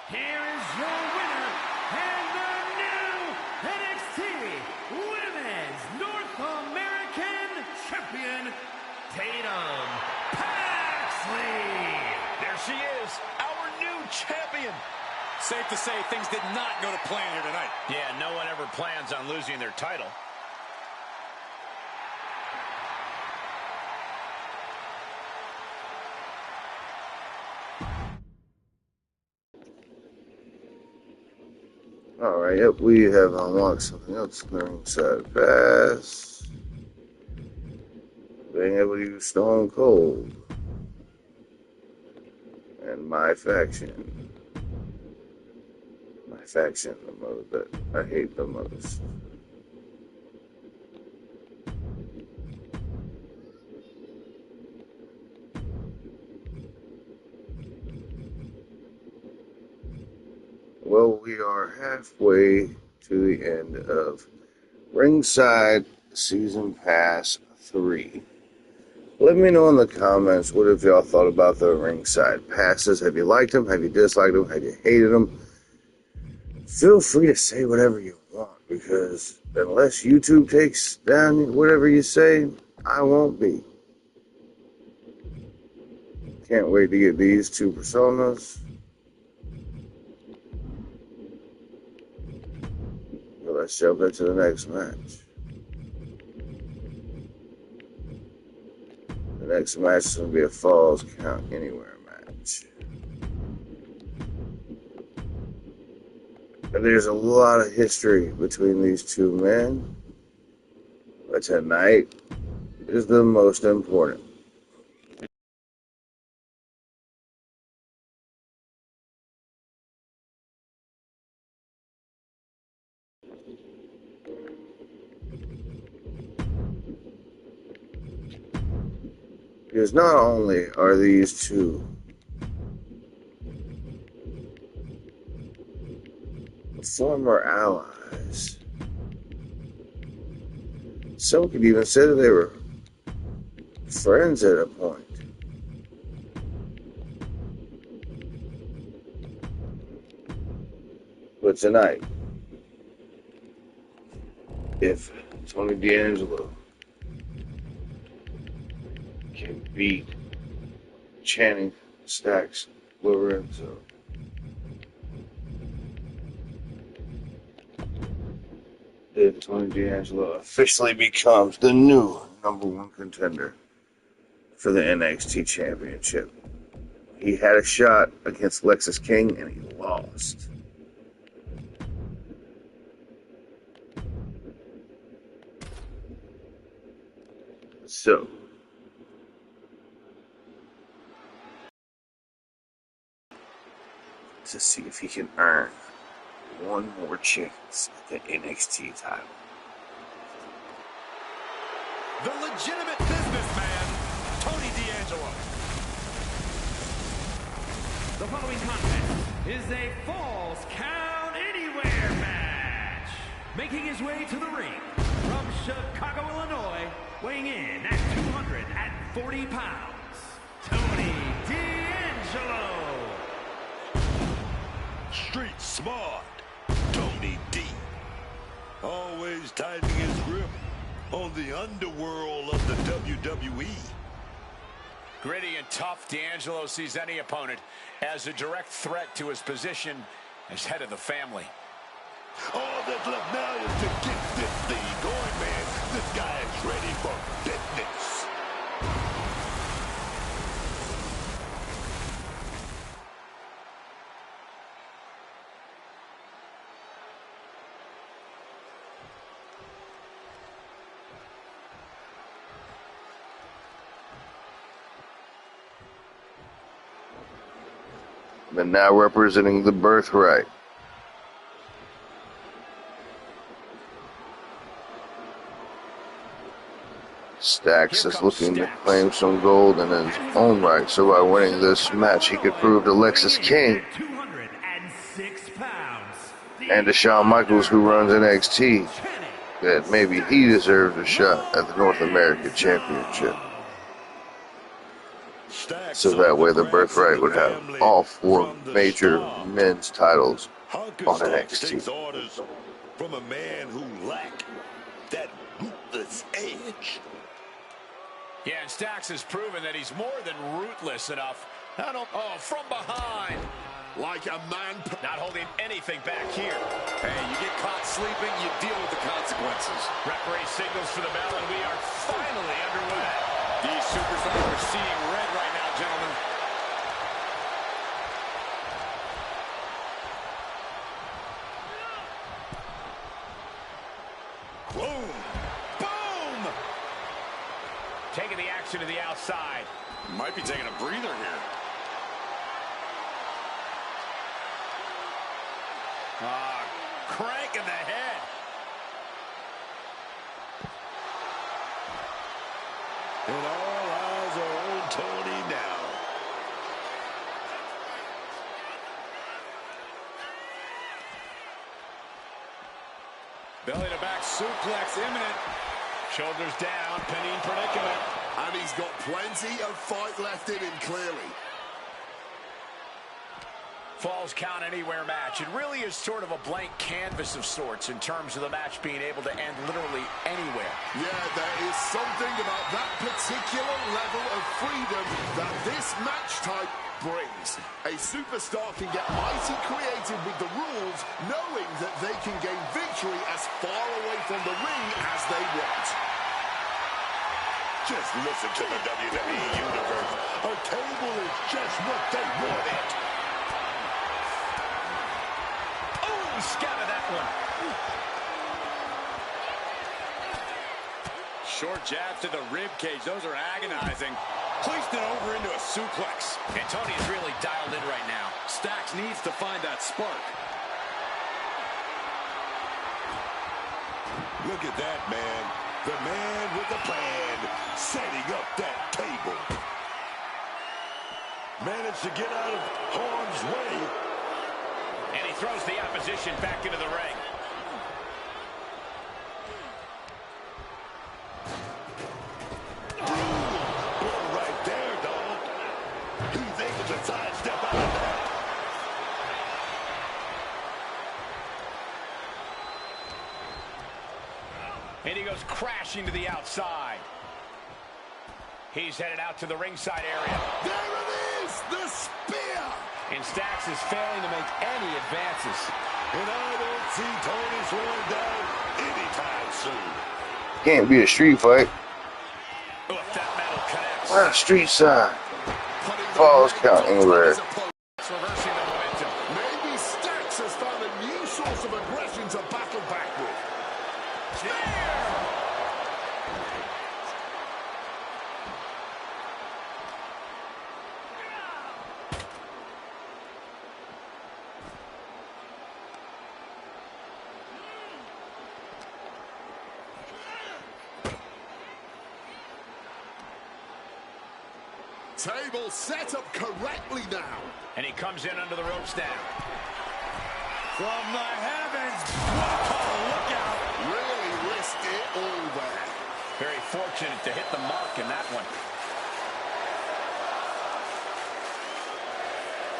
Here is your winner and the new NXT Women's North American Champion, Tatum Paxley. There she is, our new champion. Safe to say things did not go to plan here tonight. Yeah, no one ever plans on losing their title. Alright, yep, we have unlocked something else in the ringside pass. Being able to use Stone Cold. And my faction. My faction, the mode that I hate the most. Well, we are halfway to the end of Ringside Season Pass 3. Let me know in the comments, what have y'all thought about the Ringside Passes? Have you liked them? Have you disliked them? Have you hated them? Feel free to say whatever you want, because unless YouTube takes down whatever you say, I won't be. Can't wait to get these two personas. Let's jump into the next match. The next match is going to be a Falls Count Anywhere match. And there's a lot of history between these two men, but tonight is the most important. Because not only are these two former allies, some could even say that they were friends at a point. But tonight, if Tony D'Angelo can beat Channing Stacks Lorenzo, then Tony D'Angelo officially becomes the new #1 contender for the NXT Championship. He had a shot against Lexis King and he lost. So, to see if he can earn one more chance at the NXT title. The legitimate businessman, Tony D'Angelo. The following contest is a Falls Count Anywhere match. Making his way to the ring from Chicago, Illinois, weighing in at 240 pounds, Tony D'Angelo. Street smart, Tony D. Always tightening his grip on the underworld of the WWE. Gritty and tough, D'Angelo sees any opponent as a direct threat to his position as head of the family. All that's left now is to get this thing going, man. This guy is ready for business. But now representing the Birthright, Stacks is looking to claim some gold in his own right, so by winning this match he could prove to Lexis King 206 pounds. and to Shawn Michaels, who runs NXT, that maybe he deserved a shot at the North American Championship. So that way the Birthright would have all 4 major men's titles on NXT. Orders from a man who lacked that ruthless edge. Yeah, and Stacks has proven that he's more than ruthless enough. From behind. Like a man. Not holding anything back here. Hey, you get caught sleeping, you deal with the consequences. Referee signals for the bell, and we are finally underway. These superstars are seeing red right now, gentlemen. Boom! Boom! Taking the action to the outside. Might be taking a breather here. Crank in the head. And all eyes are on Tony now. Belly to back suplex imminent. Shoulders down, pinning predicament. And he's got plenty of fight left in him, clearly. Falls Count Anywhere match. It really is sort of a blank canvas of sorts in terms of the match being able to end literally anywhere. Yeah, there is something about that particular level of freedom that this match type brings. A superstar can get mighty creative with the rules, knowing that they can gain victory as far away from the ring as they want. Just listen to the WWE Universe. A table is just what they wanted. Oh, scattered that one. Short jabs to the rib cage. Those are agonizing. Placed it over into a suplex. And Tony is really dialed in right now. Stacks needs to find that spark. Look at that, man. The man with the plan, setting up that table. Managed to get out of harm's way. And he throws the opposition back into the ring. Blow right there, dog. He's able to sidestep out of that. And he goes crashing to the outside. He's headed out to the ringside area. There it is, the spear. And Stacks is failing to make any advances. And I don't see Tony slowing down anytime soon. Can't be a street fight. Oh, if that metal connects. Not a street sign. Falls count anywhere. It's reversing the momentum. Maybe Stacks has found a new source of aggression to battle back with. Table set up correctly now. And he comes in under the ropes now. From the heavens. Whoa, look out. Really risked it all there. Very fortunate to hit the mark in that one.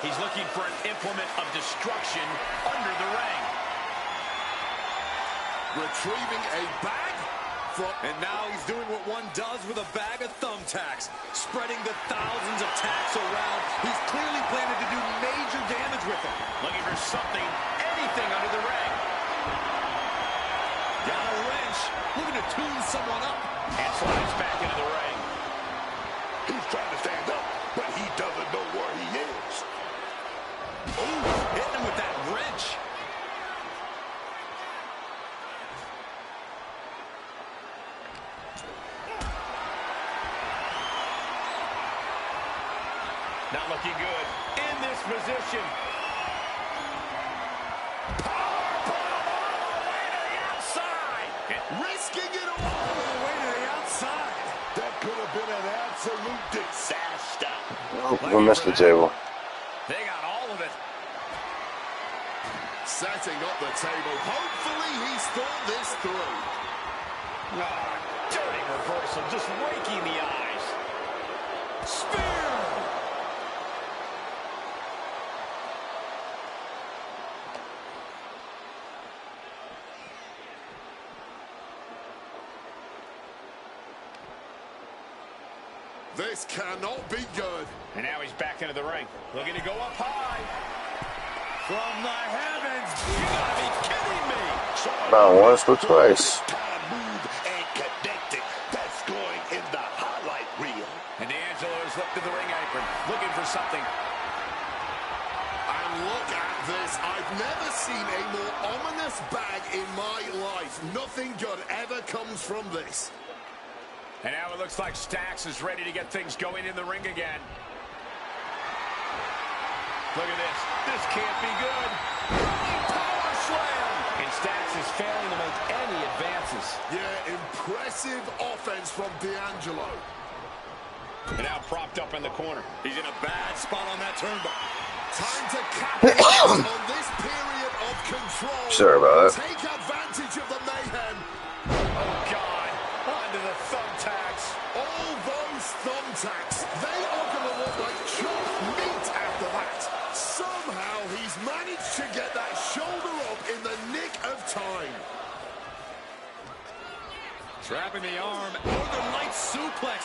He's looking for an implement of destruction under the ring. Retrieving a bag. And now he's doing what one does with a bag of thumbtacks, spreading the thousands of tacks around. He's clearly planning to do major damage with them. Looking for something, anything under the ring. Got a wrench, looking to tune someone up. And slides back into the ring. He's trying to stand up, but he doesn't know where he is. Ooh, hitting him with that wrench. Not looking good in this position. Powerbomb all the way to the outside. Risking it all. All the way to the outside. That could have been an absolute disaster. Oh, we missed the table. They got all of it. Setting up the table. Hopefully he's thought this through. Ah, dirty reversal, just raking the eyes. Spear! This cannot be good. And now he's back into the ring, looking to go up high. From the heavens. You gotta be kidding me! Not once, but twice. Time move and connected. That's going in the highlight reel. And D'Angelo has lifted the ring apron, looking for something. And look at this. I've never seen a more ominous bag in my life. Nothing good ever comes from this. And now it looks like Stacks is ready to get things going in the ring again. Look at this. This can't be good. Power slam! And Stacks is failing to make any advances. Yeah, impressive offense from D'Angelo. And now propped up in the corner. He's in a bad spot on that turnbuckle. Time to capitalize on this period of control. Sorry about that. Take advantage of the mayhem. Oh, God. Onto the thumbtacks. All those thumbtacks, they are going to look like chopped meat after that. Somehow he's managed to get that shoulder up in the nick of time. Trapping the arm. Northern Lights suplex.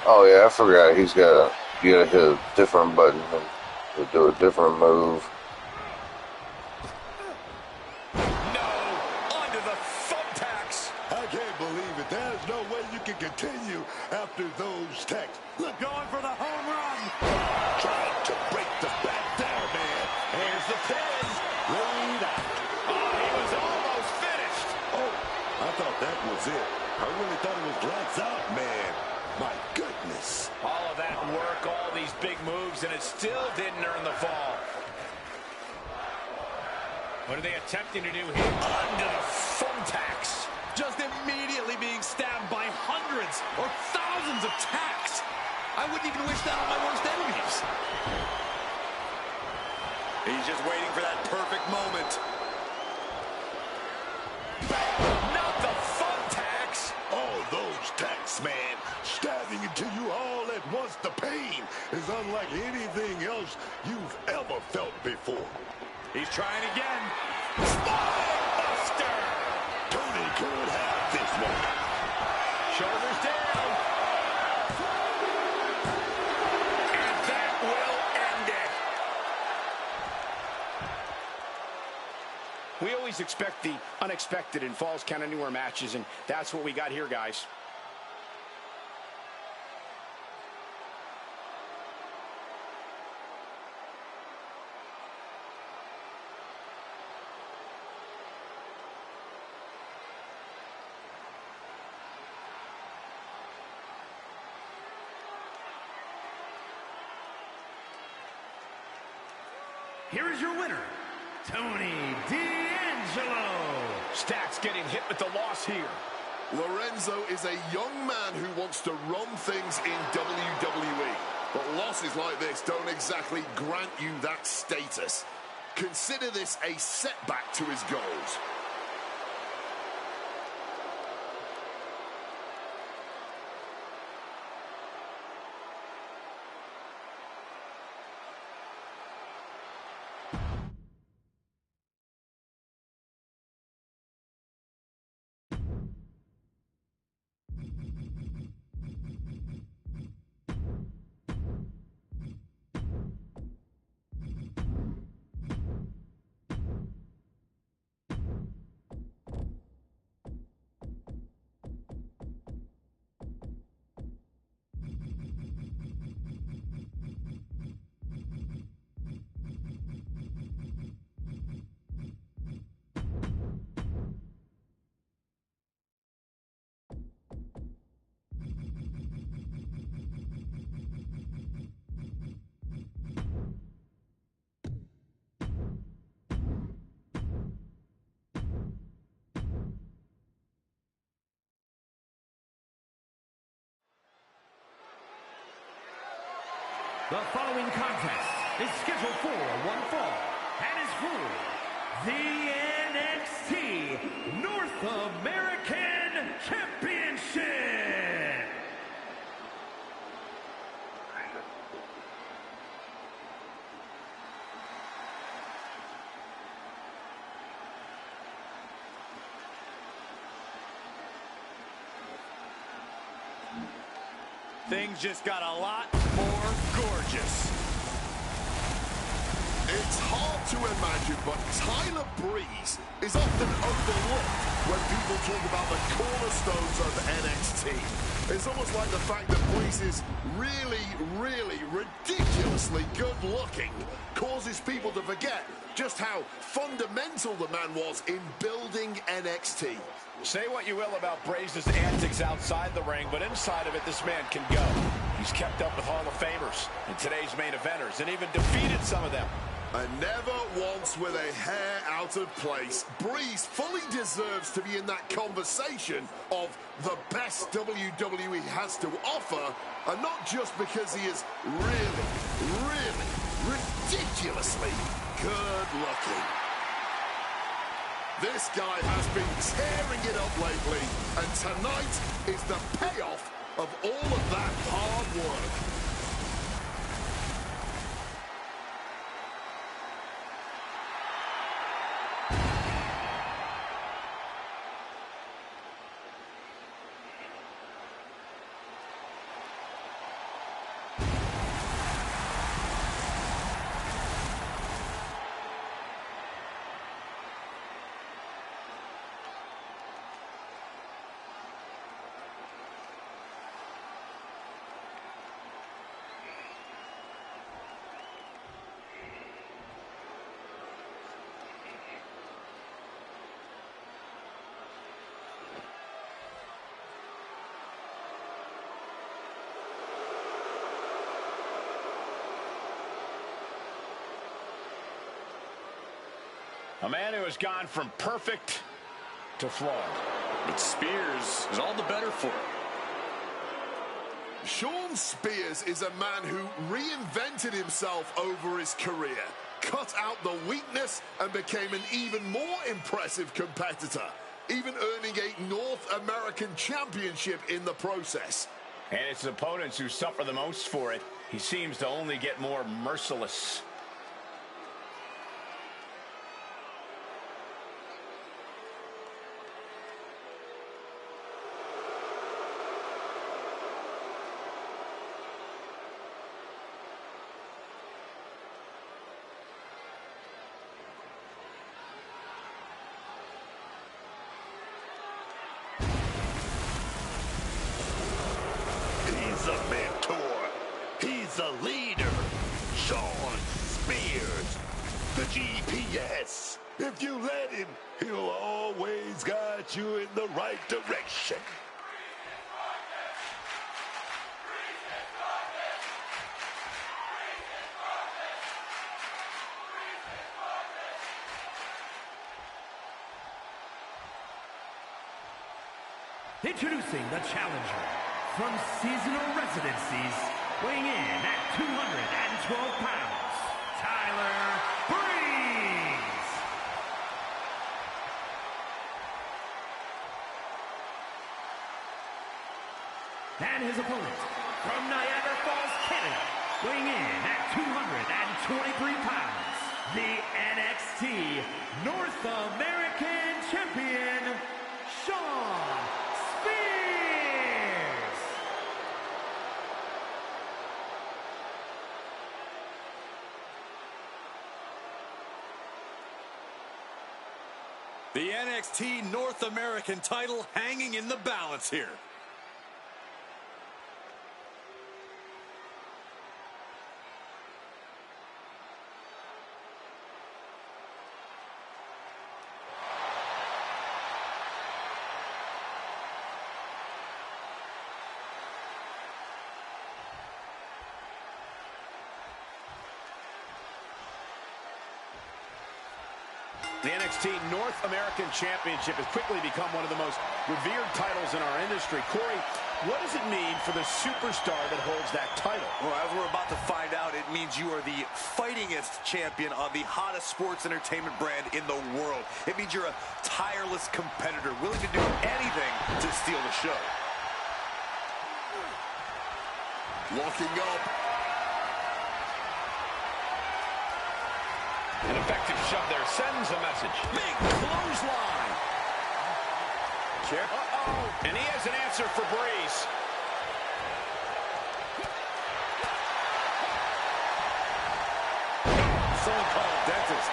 Oh yeah, I forgot. He's got you gotta hit a different button to do a different move. No. Onto the thumbtacks. I can't believe it. There's no way you can continue after those tacks. Look, Going for the home run. trying to break the back there, man. Here's the pin. Laid out. Oh, he was almost finished. Oh, I thought that was it. I really thought it was lights out, man. My goodness. All of that work, all these big moves, and it still didn't earn the fall. What are they attempting to do here? Under the thumbtacks. Just immediately being stabbed by hundreds or thousands of tacks. I wouldn't even wish that on my worst enemies. He's just waiting for that perfect moment. Not the thumbtacks. Oh, those tacks, man. Stabbing into you all at once. The pain is unlike anything else you've ever felt before. He's trying again. Spine Buster! Tony could have this one. Shoulders down. And that will end it. We always expect the unexpected in Falls Count Anywhere matches, and that's what we got here, guys. Here is your winner, Tony D'Angelo. Stacks getting hit with the loss here. Lorenzo is a young man who wants to run things in WWE. But losses like this don't exactly grant you that status. Consider this a setback to his goals. The following contest is scheduled for one fall and is for the NXT North American Championship. Things just got a lot more gorgeous. It's hard to imagine, but Tyler Breeze is often overlooked when people talk about the cornerstones of NXT. It's almost like the fact that Breeze is really, really ridiculously good-looking causes people to forget just how fundamental the man was in building NXT. Say what you will about Breeze's antics outside the ring, but inside of it, this man can go. He's kept up with Hall of Famers and today's main eventers and even defeated some of them. And never once with a hair out of place. Breeze fully deserves to be in that conversation of the best WWE has to offer, and not just because he is really, really ridiculously good looking. This guy has been tearing it up lately, and tonight is the payoff of all of that hard work. A man who has gone from perfect to flawed. But Spears is all the better for it. Shawn Spears is a man who reinvented himself over his career, cut out the weakness, and became an even more impressive competitor, even earning a North American Championship in the process. And it's opponents who suffer the most for it. He seems to only get more merciless. He's a mentor. He's a leader. Shawn Spears, the GPS. If you let him, he'll always guide you in the right direction. Introducing the challenger from seasonal residencies, weighing in at 212 pounds, Tyler Breeze. And his opponent from Niagara Falls, Canada, weighing in at 223 pounds, the NXT North American Champion, Shawn Spears. The NXT North American title hanging in the balance here. The NXT North American Championship has quickly become one of the most revered titles in our industry. Corey, what does it mean for the superstar that holds that title? Well, as we're about to find out, it means you are the fightingest champion on the hottest sports entertainment brand in the world. It means you're a tireless competitor, willing to do anything to steal the show. Locking up. An effective shove there sends a message. Big clothesline. And he has an answer for Breeze. Someone call a dentist.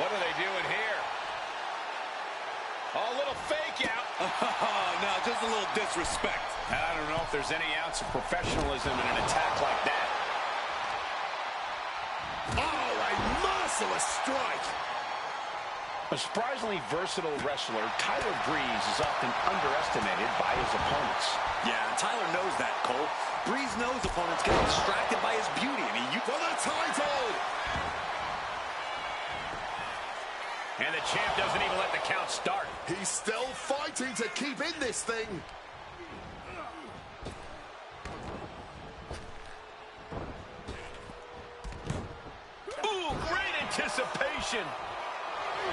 What are they doing here? Oh, a little fake out. No, just a little disrespect. I don't know if there's any ounce of professionalism in an attack like that. Oh, a merciless strike. A surprisingly versatile wrestler, Tyler Breeze is often underestimated by his opponents. Yeah, Tyler knows that, Cole. Breeze knows opponents get distracted by his beauty, and he For the title. And the champ doesn't even let the count start. He's still fighting to keep in this thing. Ooh, great anticipation.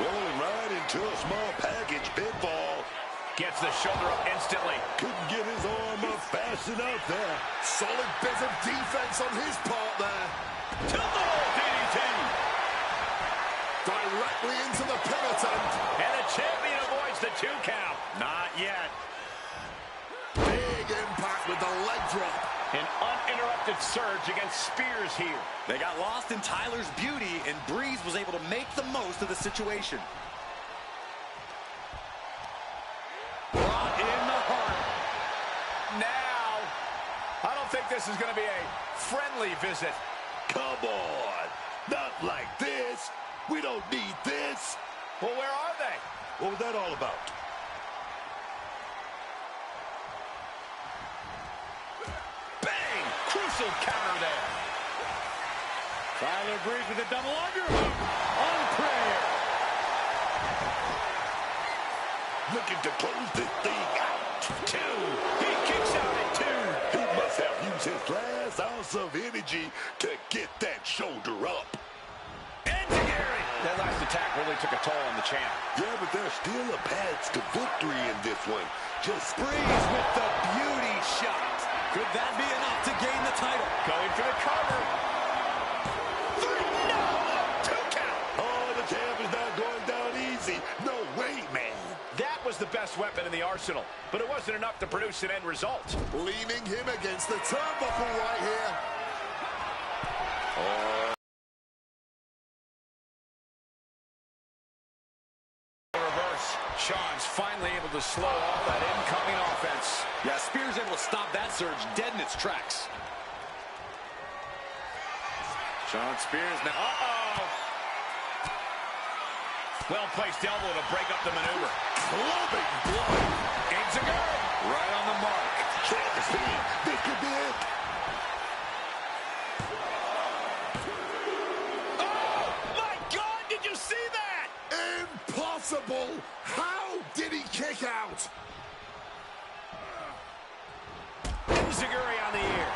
Rolling right into a small package pinfall. Gets the shoulder up instantly. Couldn't get his arm up fast enough there. Solid bit of defense on his part there. Tilt-the-wall DDT. Directly into the pin attempt. And the champion avoids the 2 count. Not yet. Big impact with the leg drop. An uninterrupted surge against Spears here. They got lost in Tyler's beauty, and Breeze was able to make the most of the situation. Brought in the heart. Now, I don't think this is going to be a friendly visit. Come on. Not like this. We don't need this. Well, where are they? What was that all about? Bang! Crucial counter there. Tyler Breeze with a double underhook. On Chris. looking to close this thing out. 2. He kicks out at 2. He must have used his last ounce of energy to get that shoulder up. That last attack really took a toll on the champ. Yeah, but there's still a path to victory in this one. Just Breeze with the beauty shot. Could that be enough to gain the title? Going for the cover. 3, no, 2 count. Oh, the champ is not going down easy. No way, man. That was the best weapon in the arsenal, but it wasn't enough to produce an end result. Leaning him against the turnbuckle right here. Sean's finally able to slow all that incoming offense. Yeah, Spears able to stop that surge dead in its tracks. Sean Spears now. Well-placed elbow to break up the maneuver. Clubbing blow. Nxt Right on the mark. This could be it. Oh, my God, did you see that? Impossible! How did he kick out? Nxt on the ear.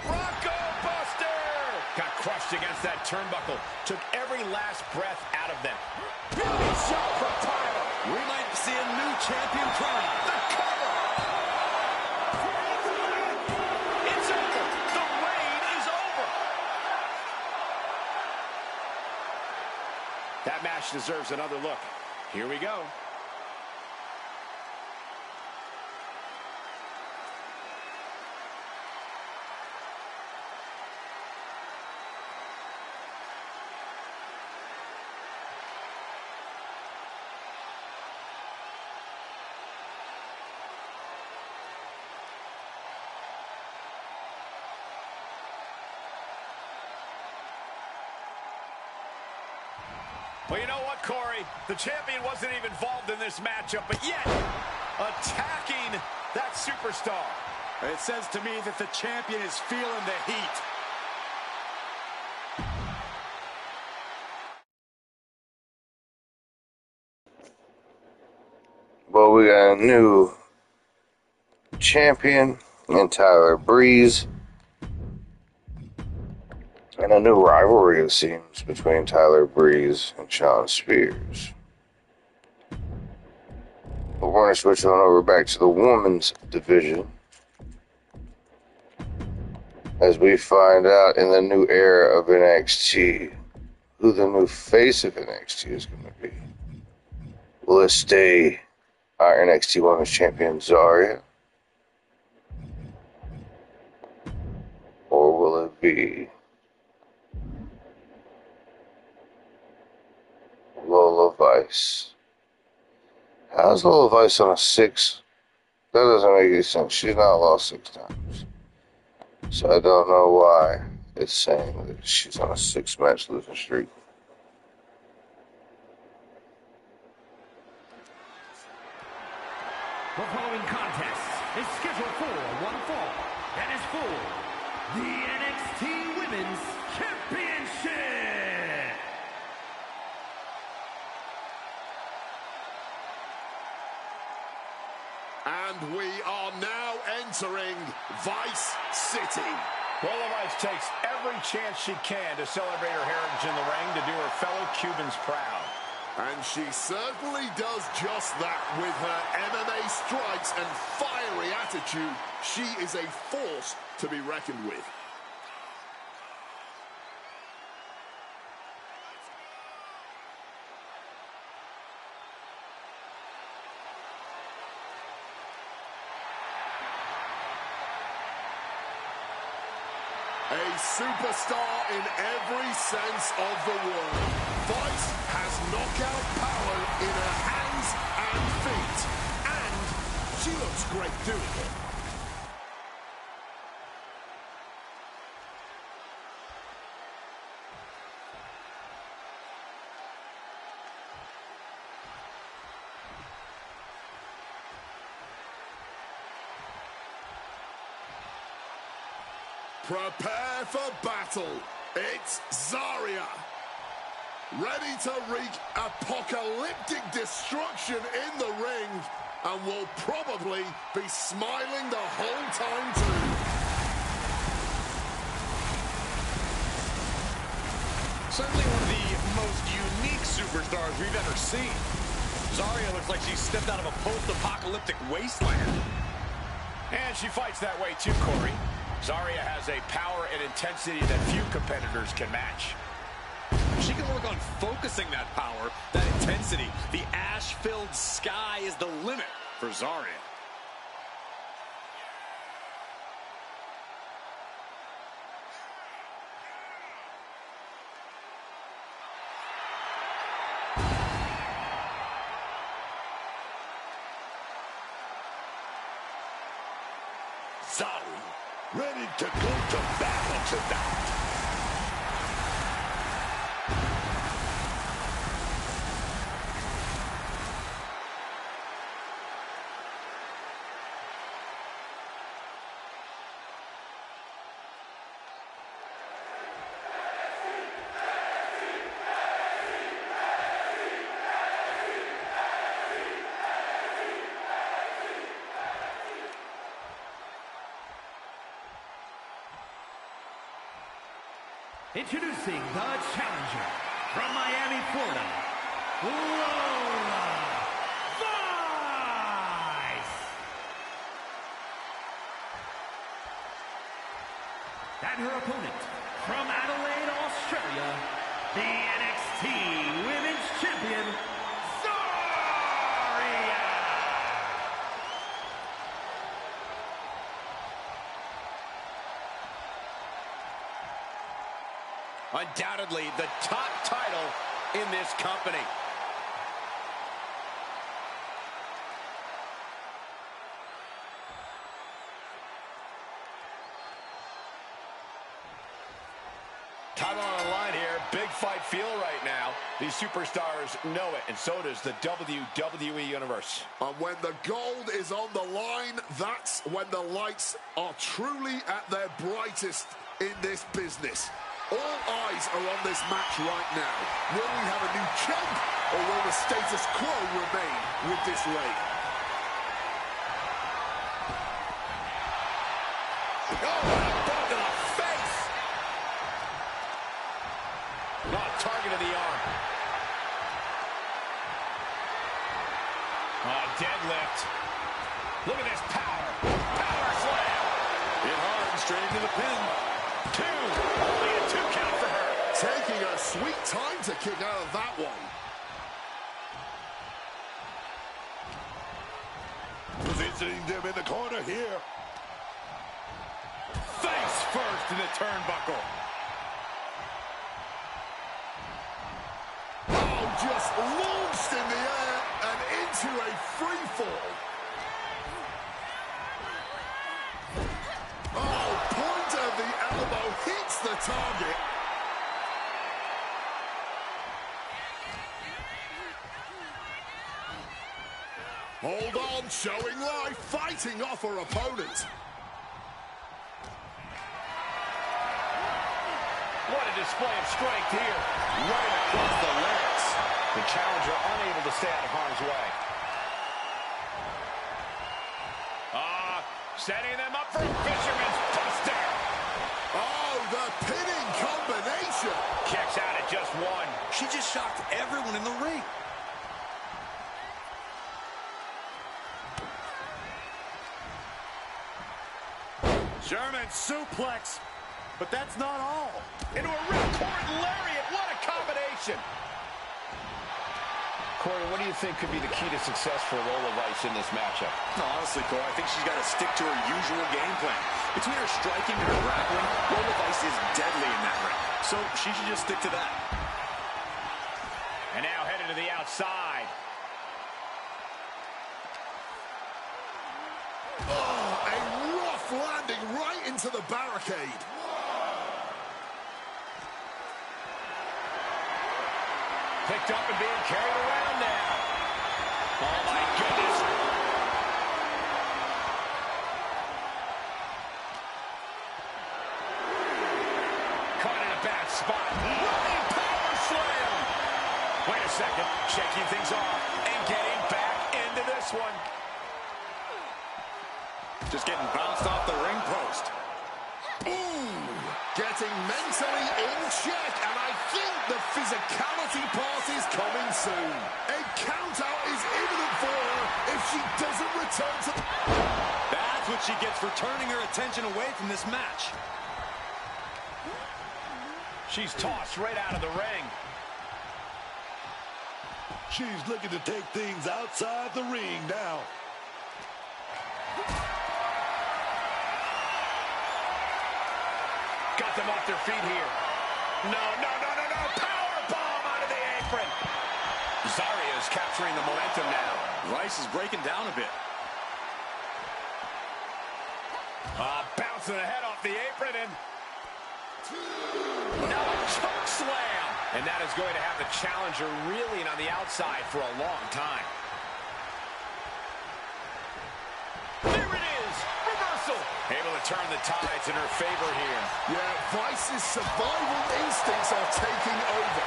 Bronco Buster! Got crushed against that turnbuckle. Took every last breath out of them. Beauty shot from Tyler. We might see a new champion crown. The cover. It's over. The reign is over. That match deserves another look. Here we go. Well, you know what, Corey? The champion wasn't even involved in this matchup, but yet attacking that superstar. It says to me that the champion is feeling the heat. Well, we got a new champion in Tyler Breeze. And a new rivalry, it seems, between Tyler Breeze and Sean Spears. But we're going to switch on over back to the women's division as we find out in the new era of NXT who the new face of NXT is going to be. Will it stay our NXT Women's Champion Zarya? Or will it be Lola Vice? How's Lola Vice on a 6? That doesn't make any sense. She's not lost 6 times. So I don't know why it's saying that she's on a 6-match losing streak. The following contest is scheduled for one fall and is for the NXT Women's Championship. And we are now entering Vice City. Lola Vice takes every chance she can to celebrate her heritage in the ring to do her fellow Cubans proud. And she certainly does just that with her MMA strikes and fiery attitude. She is a force to be reckoned with. A superstar in every sense of the word. Vice has knockout power in her hands and feet. And she looks great doing it. Prepare for battle. It's Zarya. ready to wreak apocalyptic destruction in the ring, and will probably be smiling the whole time too. Certainly one of the most unique superstars we've ever seen. Zarya looks like she stepped out of a post-apocalyptic wasteland. And she fights that way too, Corey. Zarya has a power and intensity that few competitors can match. She can work on focusing that power, that intensity. The ash-filled sky is the limit for Zarya. Sorry, ready to go to battle tonight. Introducing the challenger from Miami, Florida, Lola Vice. And her opponent from Adelaide, Australia, the NXT Women's Champion, Zarya. Undoubtedly the top title in this company. Title on the line here. Big fight feel right now. These superstars know it, and so does the WWE Universe. And when the gold is on the line, that's when the lights are truly at their brightest in this business. All eyes are on this match right now. Will we have a new champ, or will the status quo remain with this reign? Oh, what a bump to the face! Oh, target of the arm. Oh, deadlift. Look at this power. Power slam. Hit hard and straight into the pin. Two. Only a 2 count for her. Taking a sweet time to kick out of that one. Positioning them in the corner here. Face first in the turnbuckle. Oh, just launched in the air and into a free fall. Oh, point of the elbow hits the target. Hold on, showing life, fighting off her opponent. What a display of strength here. Right across the larynx. The challenger unable to stay out of harm's way. Setting them up for a fisherman's buster. Oh, the pinning combination. Kicks out at just 1. She just shocked everyone in the ring. German suplex. But that's not all. Into a ripcord lariat. What a combination. Corey, what do you think could be the key to success for Lola Vice in this matchup? No, honestly, Cole, I think she's got to stick to her usual game plan. Between her striking and her grappling, Lola Vice is deadly in that ring. So she should just stick to that. And now headed to the outside. Oh, a rough landing right into the barricade. Picked up and being carried around now. Oh, my goodness. Caught in a bad spot. Running power slam. second, shaking things off and getting back into this one. Just getting bounced off the ring post. Ooh, getting mentally in check, and I think the physicality part is coming soon. A count-out is imminent for her if she doesn't return to... That's what she gets for turning her attention away from this match. She's tossed right out of the ring. She's looking to take things outside the ring now. Got them off their feet here. No. Power bomb out of the apron. Zarya is capturing the momentum now. Rice is breaking down a bit. Bouncing the head off the apron and... Now a choke slam. And that is going to have the challenger reeling on the outside for a long time. There it is. Reversal. Able to turn the tides in her favor here. Yeah, Vice's survival instincts are taking over.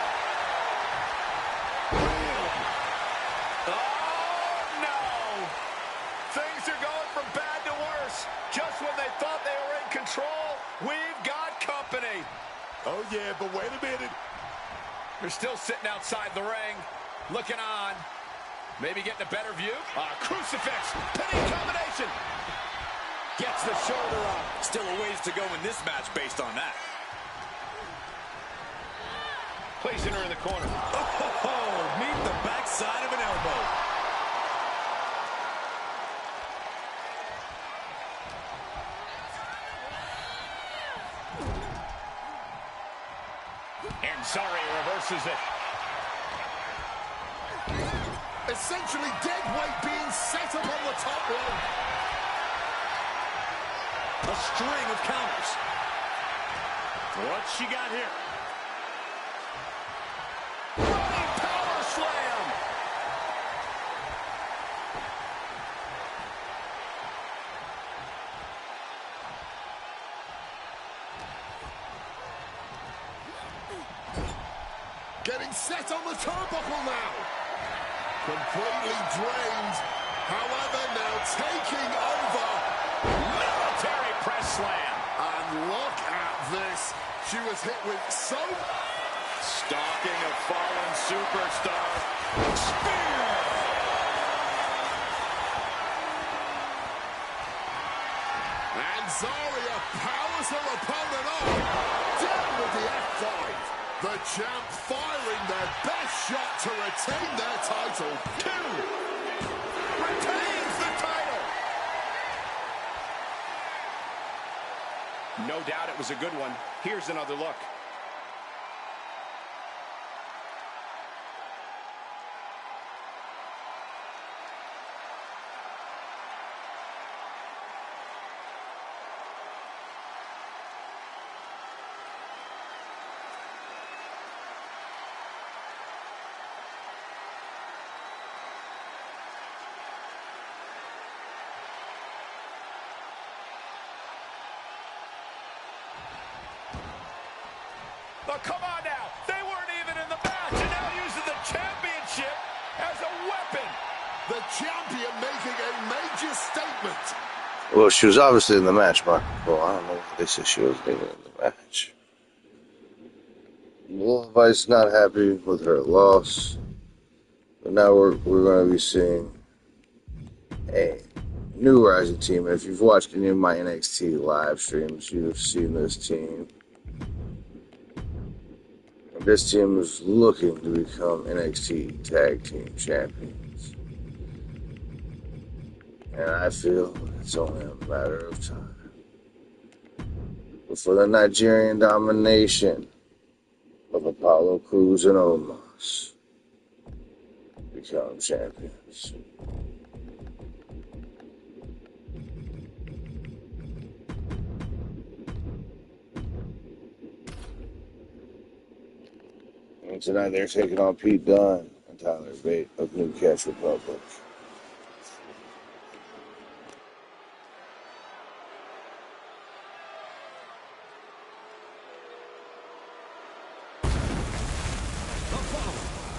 Oh, no. Things are going from bad to worse. Just when they thought they were in control, we've got company. Oh, yeah, but wait a minute. They're still sitting outside the ring, looking on. Maybe getting a better view. Crucifix, pinning combination. Gets the shoulder up. Still a ways to go in this match based on that. Placing her in the corner. Oh, meet the backside of an elbow. And Zarya reverses it. Essentially dead weight being set up on the top rope. A string of counters. What's she got here? Running power slam. Getting set on the turnbuckle now. Completely drained. However, now taking over. Military press slam. And look at this. She was hit with so... Stalking a fallen superstar. Spear! And Zarya powers her opponent up. Down with the F5. The champ firing their best shot to retain their title. 2. Retains the title. No doubt it was a good one. Here's another look. Oh, come on now. They weren't even in the match, and now using the championship as a weapon. The champion making a major statement. Well, she was obviously in the match, Mark. Well, I don't know if they said she wasn't even in the match. Levi's not happy with her loss. But now we're going to be seeing a new Rising team. And if you've watched any of my NXT live streams, you've seen this team. And this team is looking to become NXT Tag Team Champions. And I feel it's only a matter of time before the Nigerian domination of Apollo Crews and Omos become champions. And tonight they're taking on Pete Dunne and Tyler Bate of New Catch Republic.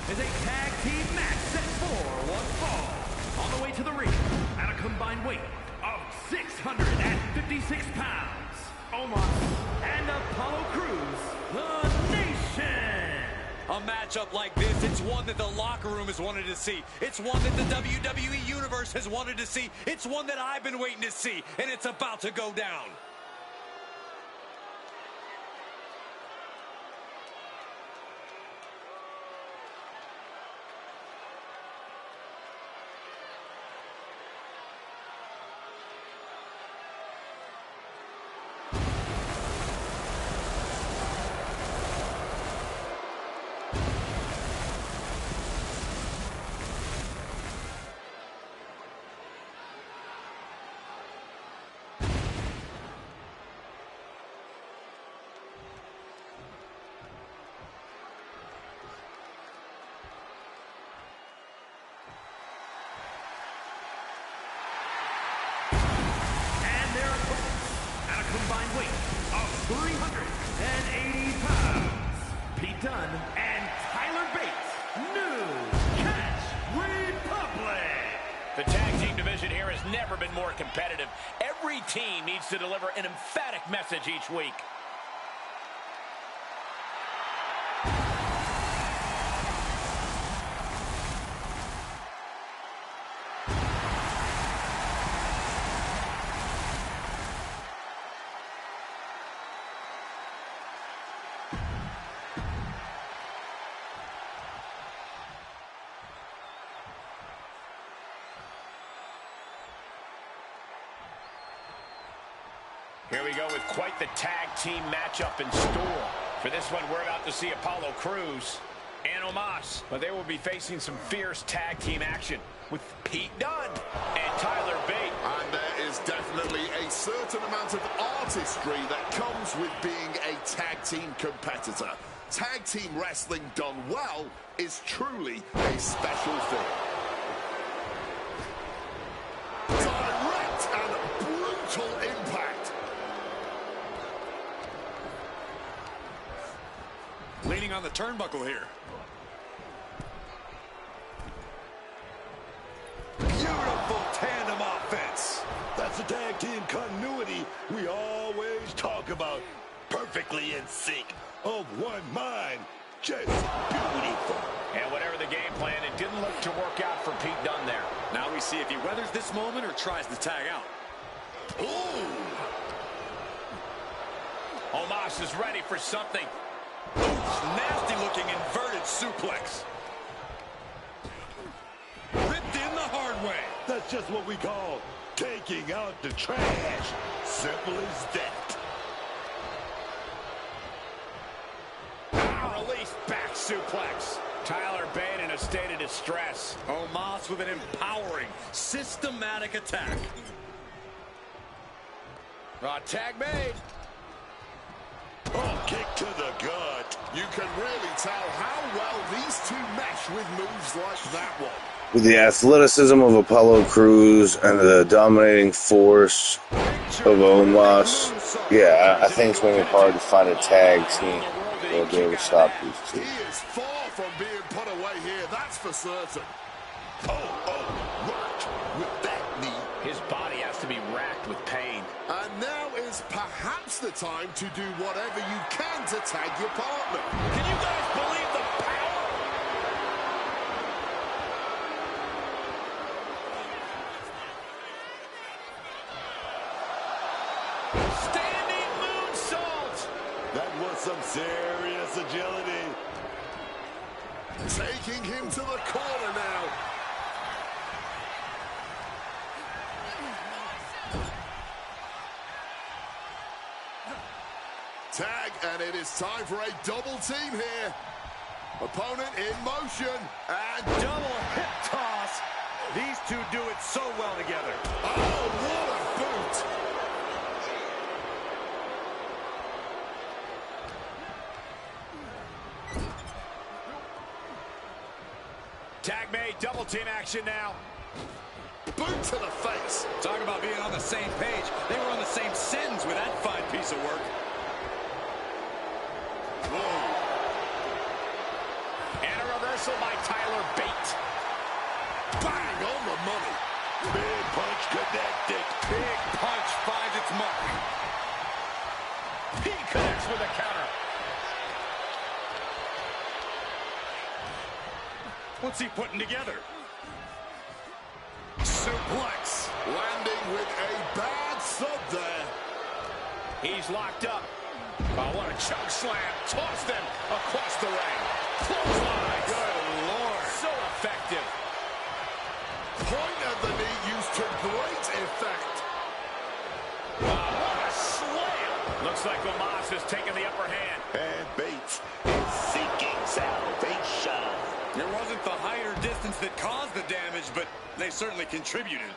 is a tag team match set for one fall. On the way to the ring, at a combined weight of 656 pounds, Omos and Apollo Crews, the Nation. A matchup like this, it's one that the locker room has wanted to see. It's one that the WWE Universe has wanted to see. It's one that I've been waiting to see, and it's about to go down. Combined weight of 380 pounds. Pete Dunne and Tyler Bates, New Catch Republic. The tag team division here has never been more competitive. Every team needs to deliver an emphatic message each week. Here we go with quite the tag team matchup in store. For this one, we're about to see Apollo Crews and Omos, but they will be facing some fierce tag team action with Pete Dunne and Tyler Bate. And there is definitely a certain amount of artistry that comes with being a tag team competitor. Tag team wrestling done well is truly a special thing. Direct and brutal impact. Leaning on the turnbuckle here. Beautiful tandem offense. That's the tag team continuity we always talk about. Perfectly in sync, of one mind, just beautiful. And whatever the game plan, it didn't look to work out for Pete Dunne there. Now we see if he weathers this moment or tries to tag out. Ooh. Omos is ready for something. Nasty looking inverted suplex. Ripped in the hard way. That's just what we call taking out the trash. Simple as that. Release back suplex. Tyler Bate in a state of distress. Omos with an empowering, systematic attack. Tag made. Oh, kick to the gut. You can really tell how well these two mesh with moves like that one. With the athleticism of Apollo Crews and the dominating force of Omos, yeah, I think it's going to be hard to find a tag team that will be able to stop these two. He is far from being put away here, that's for certain. Right. With that knee. His body has to be racked with pain. And now is perhaps the time to do whatever you can to tag your partner. Can you guys believe the power? Standing moonsault. That was some serious agility. Taking him to the corner now. Tag, and it is time for a double team here. Opponent in motion, and Double hip toss. These two do it so well together. oh, what a boot. Tag made, double team action now. Boot to the face. Talk about being on the same page. They were on the same sentence with that fine piece of work. And a reversal. reversal by Tyler Bate. Bang on the money. Big punch connected. Big punch finds its mark. He connects with a counter. What's he putting together? Suplex. Landing with a bad thud there. He's locked up. Oh, what a choke slam. Toss them across the ring. Clothesline. Good Lord. So effective. Point of the knee used to great effect. Wow, what a slam. Looks like Omos has taken the upper hand. And Bates is seeking salvation. It wasn't the height or distance that caused the damage, but they certainly contributed.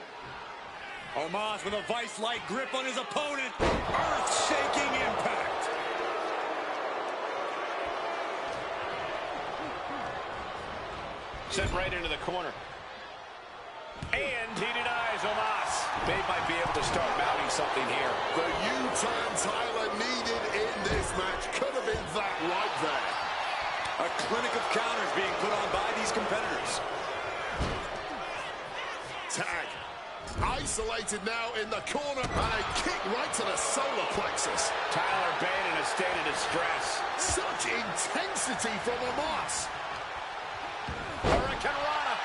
Omos with a vice-like grip on his opponent. Earth-shaking impact. Sent right into the corner. And he denies Omos. They might be able to start mounting something here. The U-turn Tyler needed in this match could have been that right there. A clinic of counters being put on by these competitors. Tag. Isolated now in the corner, and a kick right to the solar plexus. Tyler Bate in a state of distress. Such intensity from Omos. Hurricane Rana.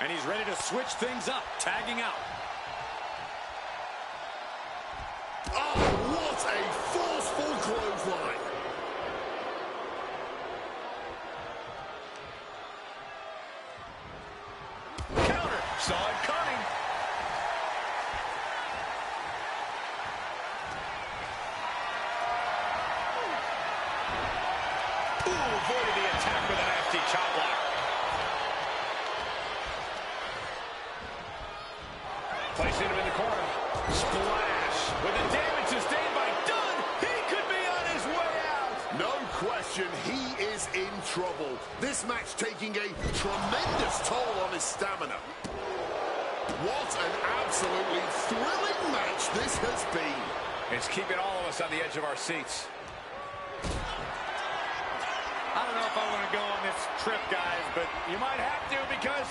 And he's ready to switch things up, tagging out. Oh, what a forceful clothesline. Counter. Saw it coming. Ooh, avoided the attack with a nasty chop block. Placing him in the corner. Splash. With the damage sustained by Dunn, he could be on his way out. No question, he is in trouble. This match taking a tremendous toll on his stamina. What an absolutely thrilling match this has been. It's keeping all of us on the edge of our seats. I don't know if I want to go on this trip, guys, but You might have to because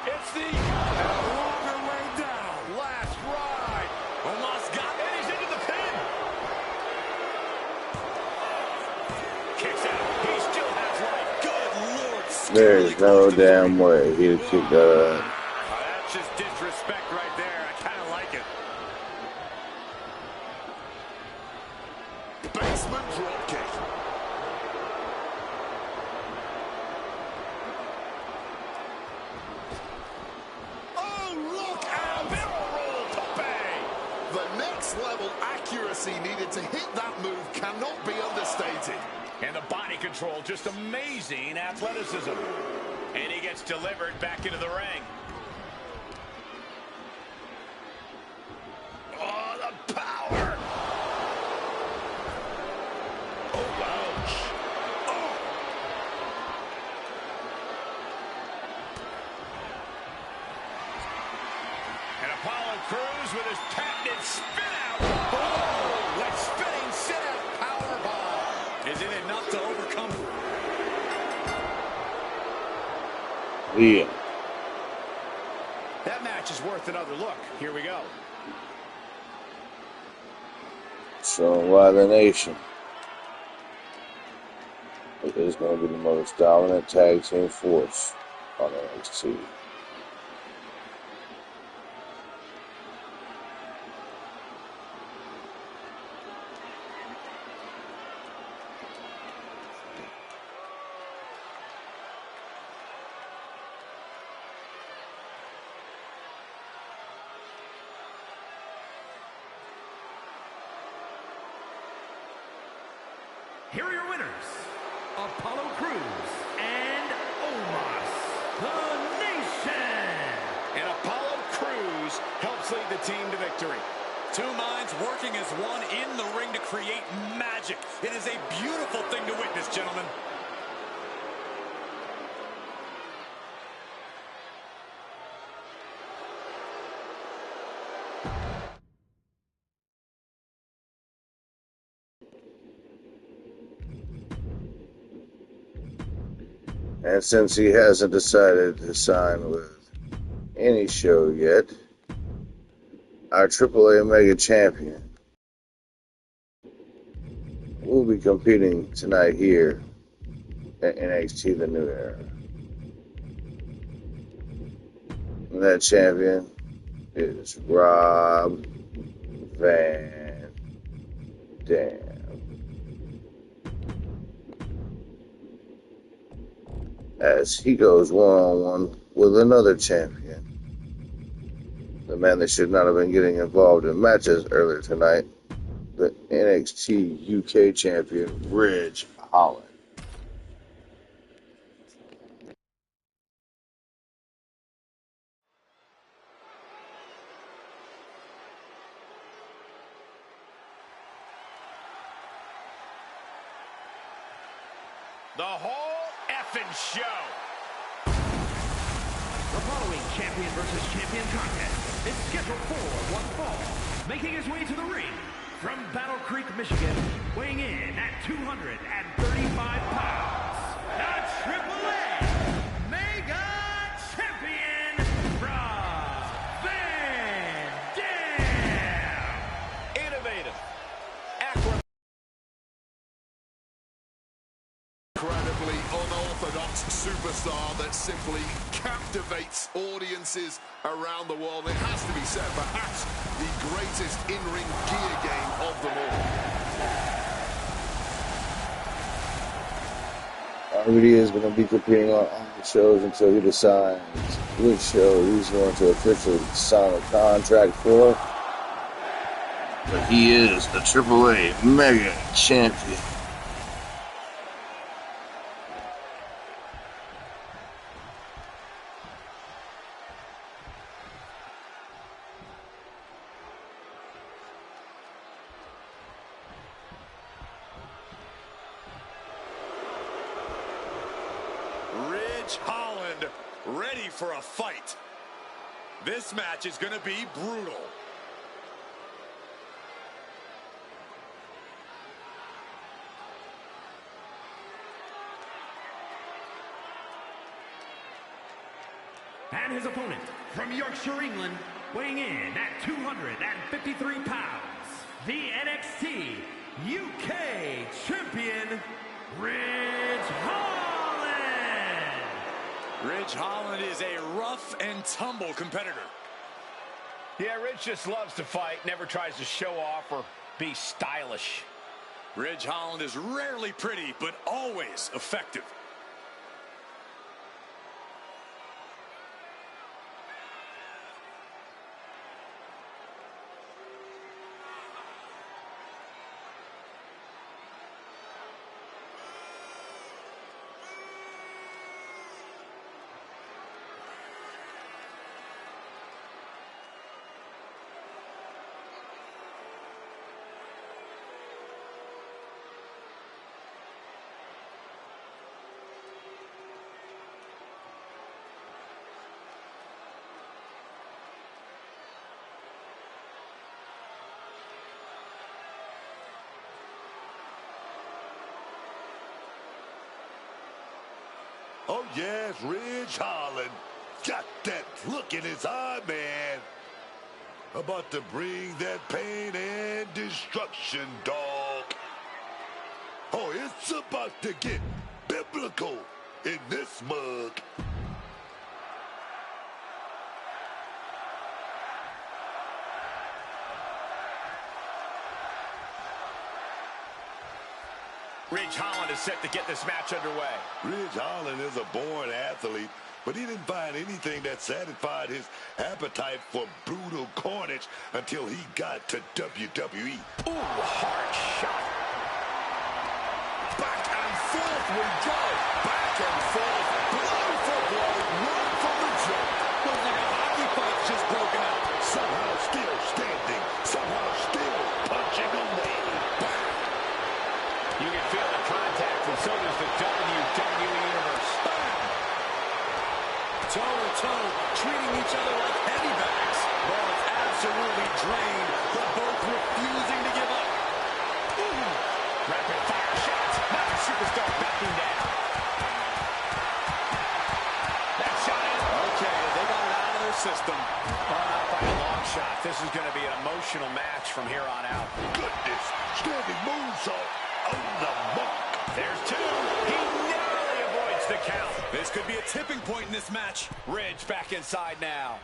it's the longer way down. last ride. Omos got it. And he's into the pin. Kicks out. He still has life. Good Lord. There's no damn way he'd kick that out. That's just disrespect right there. I kind of like it. Basement dropkick. Oh, look out! Barrel roll tope. The next level accuracy needed to hit that move cannot be understated. And the body control, just amazing athleticism. And he gets delivered back into the ring. Oh, the power. Oh, ouch. Oh. And Apollo Crews with his patented spin out. Oh, that spinning sit out powerbomb. Is it enough to overcome? Yeah. That match is worth another look. Here we go. Showing why the nation is going to be the most dominant tag team force on NXT. Here are your winners, Apollo Crews and Omos, the Nation. And Apollo Crews helps lead the team to victory. Two minds working as one in the ring to create magic. It is a beautiful thing to witness, gentlemen. And since he hasn't decided to sign with any show yet, our AAA Mega Champion will be competing tonight here at NXT The New Era. And that champion is Rob Van Dam. As he goes one-on-one with another champion, the man that should not have been getting involved in matches earlier tonight, the NXT UK champion, Ridge Holland. The whole effing show. The following champion versus champion contest is scheduled for one fall. Making his way to the ring from Battle Creek, Michigan, weighing in at 235 pounds, the AAA Mega Champion, Rob Van Dam. Innovative. Incredibly unorthodox superstar that simply captivates audiences around the world. It has to be said, perhaps the greatest in-ring gear game of them all. RVD is going to be competing on all the shows until he decides which show he's going to officially sign a contract for. But he is the AAA Mega Champion. Ridge Holland ready for a fight. This match is going to be brutal. And his opponent from Yorkshire, England, weighing in at 253 pounds, the NXT UK Champion, Ridge Holland. Ridge Holland is a rough and tumble competitor. Yeah, Ridge just loves to fight, never tries to show off or be stylish. Ridge Holland is rarely pretty, but always effective. Oh, yes, Ridge Holland. Got that look in his eye, man. About to bring that pain and destruction, dog. Oh, it's about to get biblical in this mug. Ridge Holland is set to get this match underway. Ridge Holland is a born athlete, but he didn't find anything that satisfied his appetite for brutal carnage until he got to WWE. Ooh, hard shot. Back and forth we go. Back and forth. Blow for blow. Right from the jump. Looks like a hockey fight's just broken out. Somehow still standing. Somehow still punching away. You can feel the contact, and so does the WWE Universe. Toe-to-toe, treating each other like heavy bags. Ball is absolutely drained, but both refusing to give up. Rapid fire shots. Now the superstar backing down. system. Not by a long shot. This is going to be an emotional match from here on out. Goodness, standing moonsault on the mark. There's two. He narrowly avoids the count. This could be a tipping point in this match. Ridge back inside now.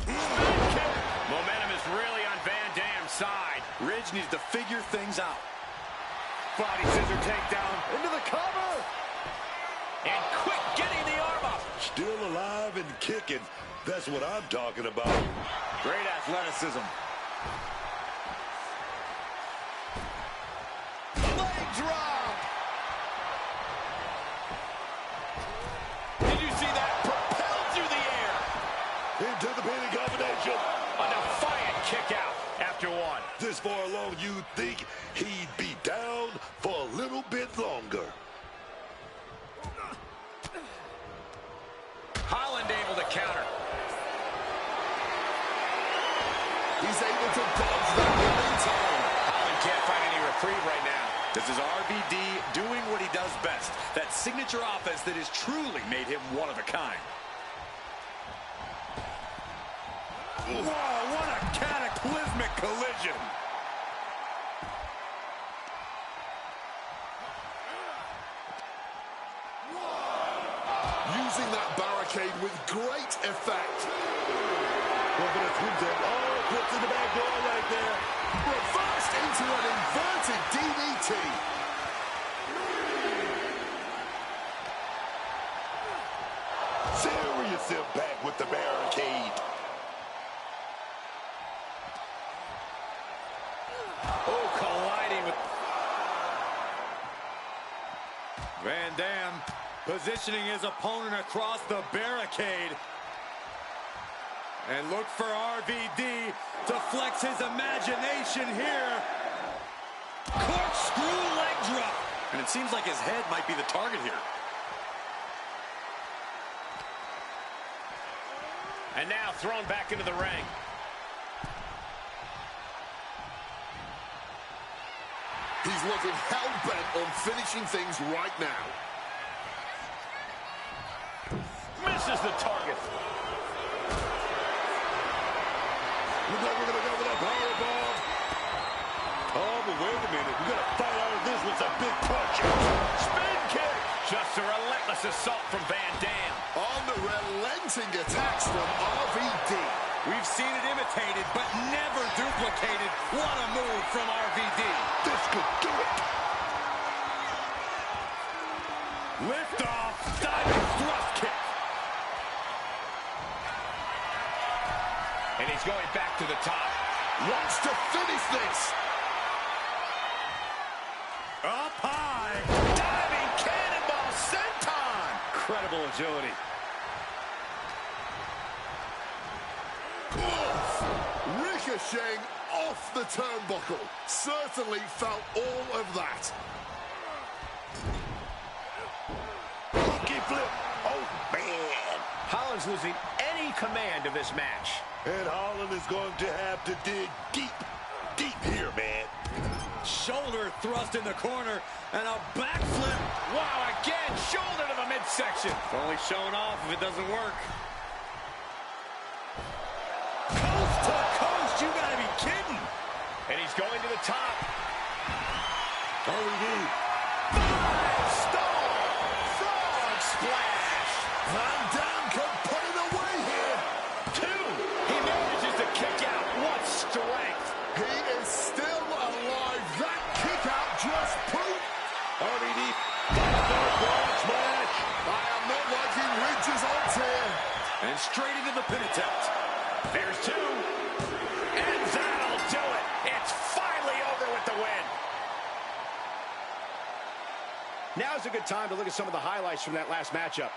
Momentum is really on Van Dam's side. Ridge needs to figure things out. Body scissor takedown into the cover. And quick getting the arm up. Still alive and kicking. That's what I'm talking about. Great athleticism. Leg drop. Did you see that? Propelled through the air. Into the pinning combination. A defiant kick out after one. This far along, you'd think he'd be down for a little bit longer. Holland able to counter. He's able to dodge that in time. Holland can't find any reprieve right now. This is RVD doing what he does best. That signature offense that has truly made him one of a kind. Wow, what a cataclysmic collision. Using that barricade with great effect. Puts in the back door right there. Reversed into an inverted DDT. Serious impact with the barricade. Oh, colliding with... Van Dam positioning his opponent across the barricade. And look for RVD to flex his imagination here. Corkscrew leg drop. And it seems like his head might be the target here. And now thrown back into the ring. He's looking hell-bent on finishing things right now. Misses the target. Looks like we're going to go with a powerbomb. Oh, but wait a minute. We're going to fight out of this with some big punches. Spin kick. Just a relentless assault from Van Dam. Unrelenting attacks from RVD. We've seen it imitated, but never duplicated. What a move from RVD. This could do it. Lift off, diving thrust kick. And he's going back to the top. Wants to finish this. Up high. Diving cannonball senton. Incredible agility. Ricocheting off the turnbuckle. Certainly felt all of that. Monkey flip. Oh, man. Holland's losing any command of this match. And Holland is going to have to dig deep, deep here, man. Shoulder thrust in the corner and a backflip. Wow, again, shoulder to the midsection. It's only showing off if it doesn't work. Coast to coast, you gotta be kidding. And he's going to the top. RVD. 5-star frog splash. Van Dam can put it away here. 2. He manages to kick out. What strength. He is still alive. That kick out just proved. RVD. Frog smash. I am not liking Ridge's odds here. And straight into the pin attempt. There's 2. And that'll do it. It's finally over with the win. Now's a good time to look at some of the highlights from that last matchup.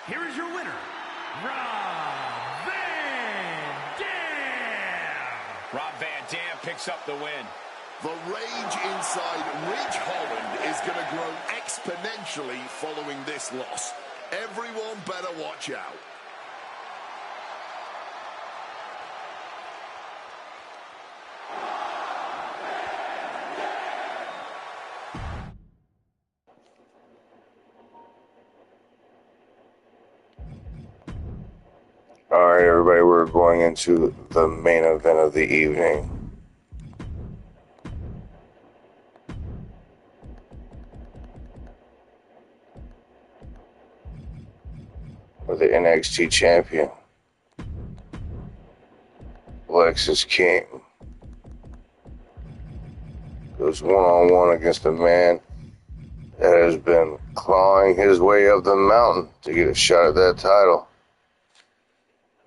Here is your winner, Rob Van Dam. Rob Van Dam picks up the win. The rage inside Ridge Holland is going to grow exponentially following this loss. Everyone better watch out. All right, everybody, we're going into the main event of the evening. With the NXT champion, Lexis King, goes one-on-one against a man that has been clawing his way up the mountain to get a shot at that title.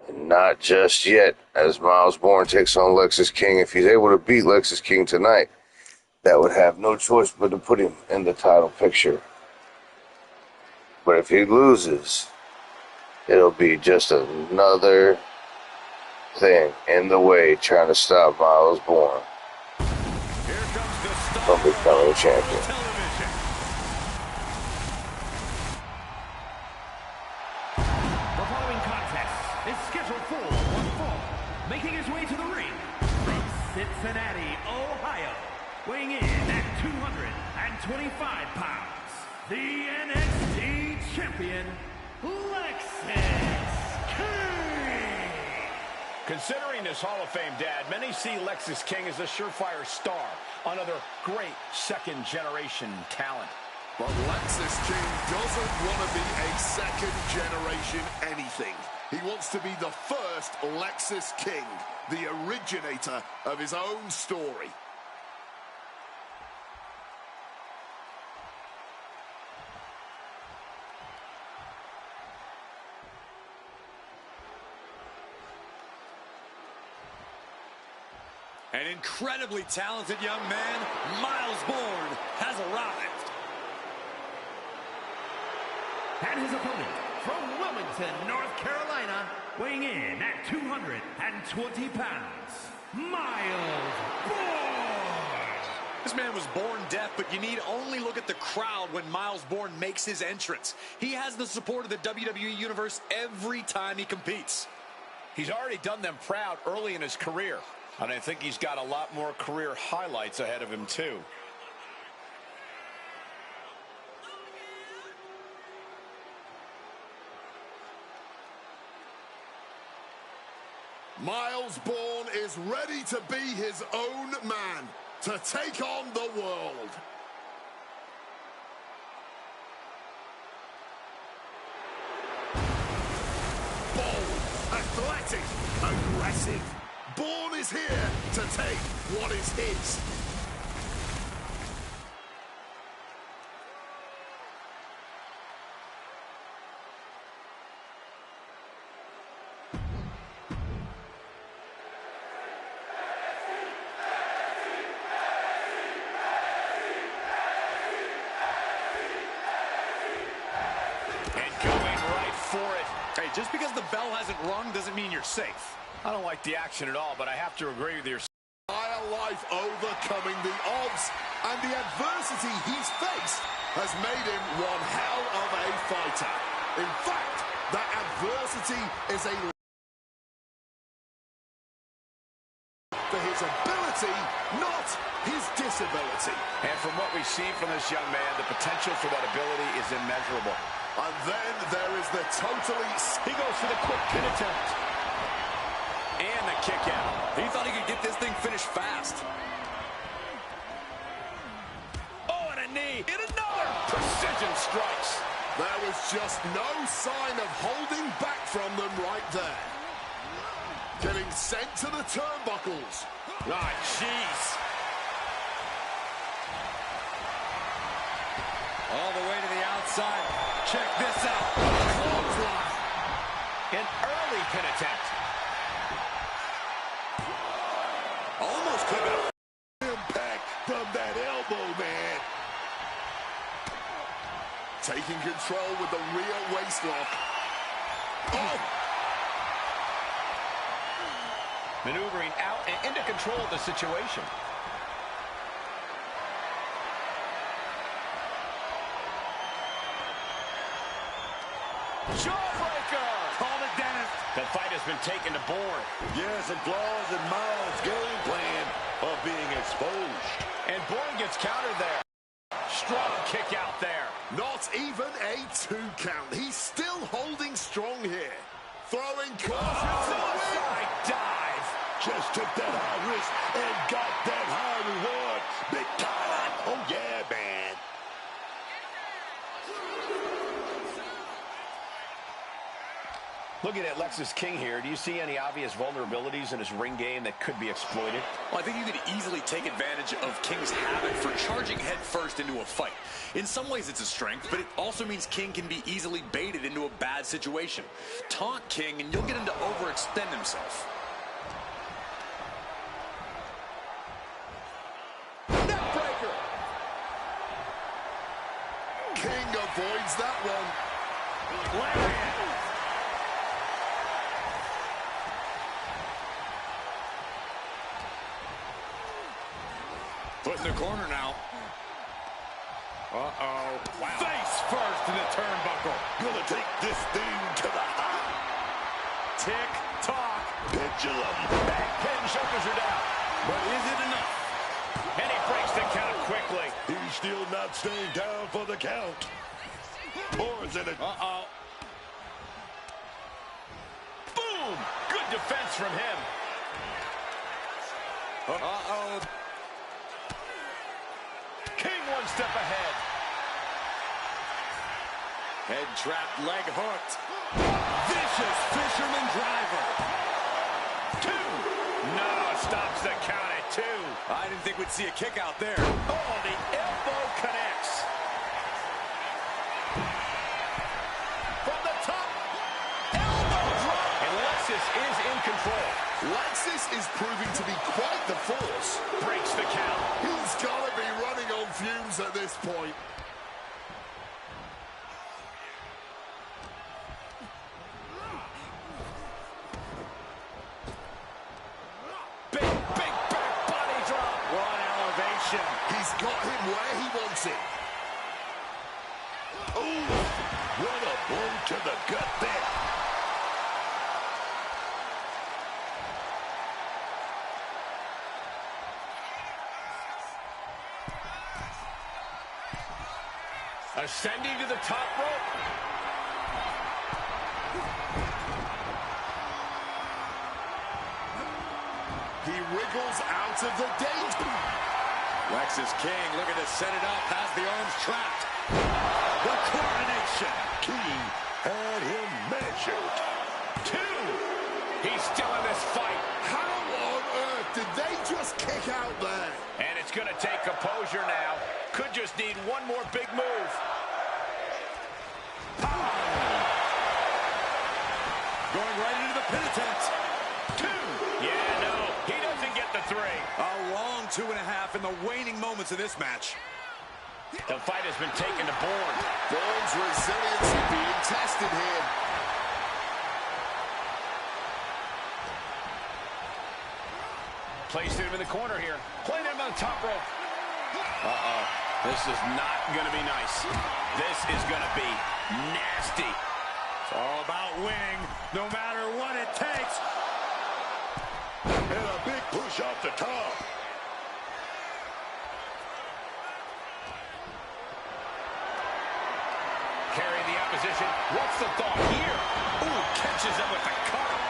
And not just yet, as Miles Bourne takes on Lexis King. If he's able to beat Lexis King tonight, that would have no choice but to put him in the title picture. But if he loses, it'll be just another thing in the way trying to stop Miles Bourne from becoming a champion. The following contest is scheduled for one fall. Making his way to the ring from Cincinnati, Ohio, weighing in at 225 pounds, the NXT champion, Lexis King. Considering his Hall of Fame dad, many see Lexis King as a surefire star, another great second-generation talent. But Lexis King doesn't want to be a second-generation anything. He wants to be the first Lexis King, the originator of his own story. An incredibly talented young man, Miles Bourne, has arrived. And his opponent, from Wilmington, North Carolina, weighing in at 220 pounds, Miles Bourne. This man was born deaf, but you need only look at the crowd when Miles Bourne makes his entrance. He has the support of the WWE Universe every time he competes. He's already done them proud early in his career, and I think he's got a lot more career highlights ahead of him, too. Miles Bourne is ready to be his own man, to take on the world. Bold, athletic, aggressive. Bourne is here to take what is his. Hey, just because the bell hasn't rung doesn't mean you're safe. I don't like the action at all, but I have to agree with your... Entire life overcoming the odds and the adversity he's faced has made him one hell of a fighter. In fact, that adversity is a for his ability, not his disability. And from what we've seen from this young man, the potential for that ability is immeasurable. And then there is the totally... He goes for the quick pin attempt. And the kick out. He thought he could get this thing finished fast. Oh, and a knee. And another. Precision strikes. There was just no sign of holding back from them right there. Getting sent to the turnbuckles. Ah, jeez. All the way to the outside. Check this out. An early pin attempt. Almost could have been Impact from that elbow, man. Taking control with the rear waist lock. Oh! Maneuvering out and into control of the situation. Jawbreaker! Call it, Dennis. The fight has been taken to board. Yeah, some flaws in Miles' game plan are being exposed. And Bourne gets countered there. Strong kick out there. Not even a 2 count. He's still holding strong here. Throwing caution to the wind. Suicide dive. Just took that high risk and got that high reward. Big time. Oh, yeah, man. Looking at Lexus King here, do you see any obvious vulnerabilities in his ring game that could be exploited? Well, I think you could easily take advantage of King's habit for charging head first into a fight. In some ways, it's a strength, but it also means King can be easily baited into a bad situation. Taunt King, and you'll get him to overextend himself. Neckbreaker! King avoids that one. Lariat! Put in the corner now. Uh-oh. Wow. Face first in the turnbuckle. Gonna take this thing to the high. Tick-tock. Pendulum. Pin shoulders are down. But is it enough? And he breaks the count quickly. He's still not staying down for the count. Bourne's in it. Uh-oh. Boom! Good defense from him. Uh-oh. King one step ahead. Head trapped, leg hooked. Vicious fisherman driver. 2. No, stops the count at 2. I didn't think we'd see a kick out there. Oh, the elbow connects. From the top. Elbow drop. And Lexus is in control. Lexus is proving to be quite the force. Breaks the count. He's got to be running on fumes at this point. Big back body drop. What elevation. He's got him where he wants it. Ooh, what a blow to the gut there. Ascending to the top rope. He wriggles out of the danger. Lexus King looking to set it up, has the arms trapped. The coronation. King had him measured. 2. He's still in this fight. How on earth did they just kick out there? And it's going to take composure now. Could just need one more big move. Going right into the pin attempt. 2. Yeah, no. He doesn't get the 3. A long 2.5 in the waning moments of this match. The fight has been taken to Bourne. Bourne's resiliency being tested here. Placed him in the corner here. Playing him on the top rope. Uh-oh. This is not going to be nice. This is going to be nasty. It's all about winning, no matter what it takes. And a big push off the top. Carrying the opposition. What's the thought here? Ooh, catches him with the cutter.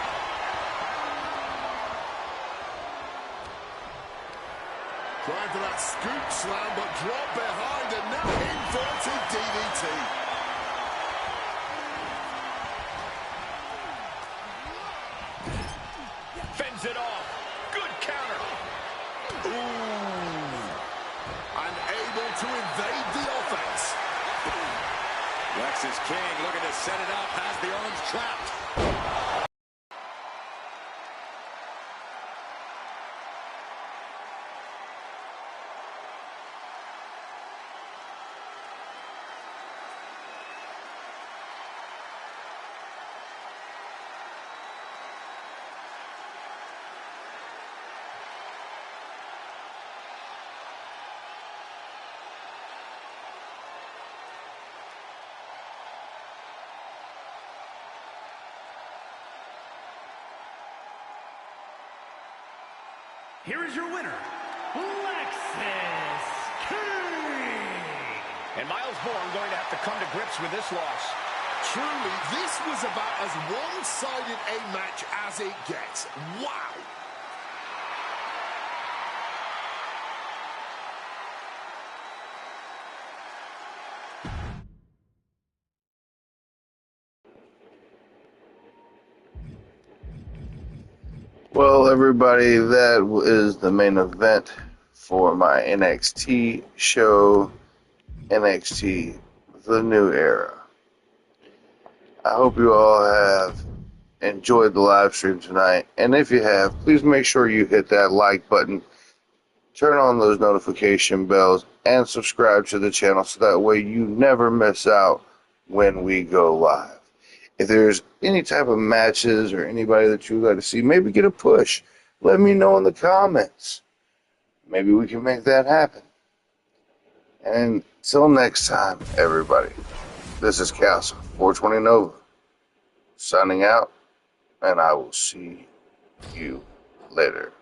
Trying for that scoop slam, but drop behind, and now inverted DDT. Fends it off. Good counter. Ooh. Unable to evade the offense. Lexus King looking to set it up, has the arms trapped. here is your winner, Lexis King. And Miles Bourne going to have to come to grips with this loss. Truly, this was about as one-sided a match as it gets. Wow. Well, everybody, that is the main event for my NXT show, NXT The New Era. I hope you all have enjoyed the live stream tonight. And if you have, please make sure you hit that like button, turn on those notification bells, and subscribe to the channel so that way you never miss out when we go live. If there's any type of matches or anybody that you'd like to see, maybe get a push. Let me know in the comments. Maybe we can make that happen. And until next time, everybody, this is Castle 420 Nova signing out, and I will see you later.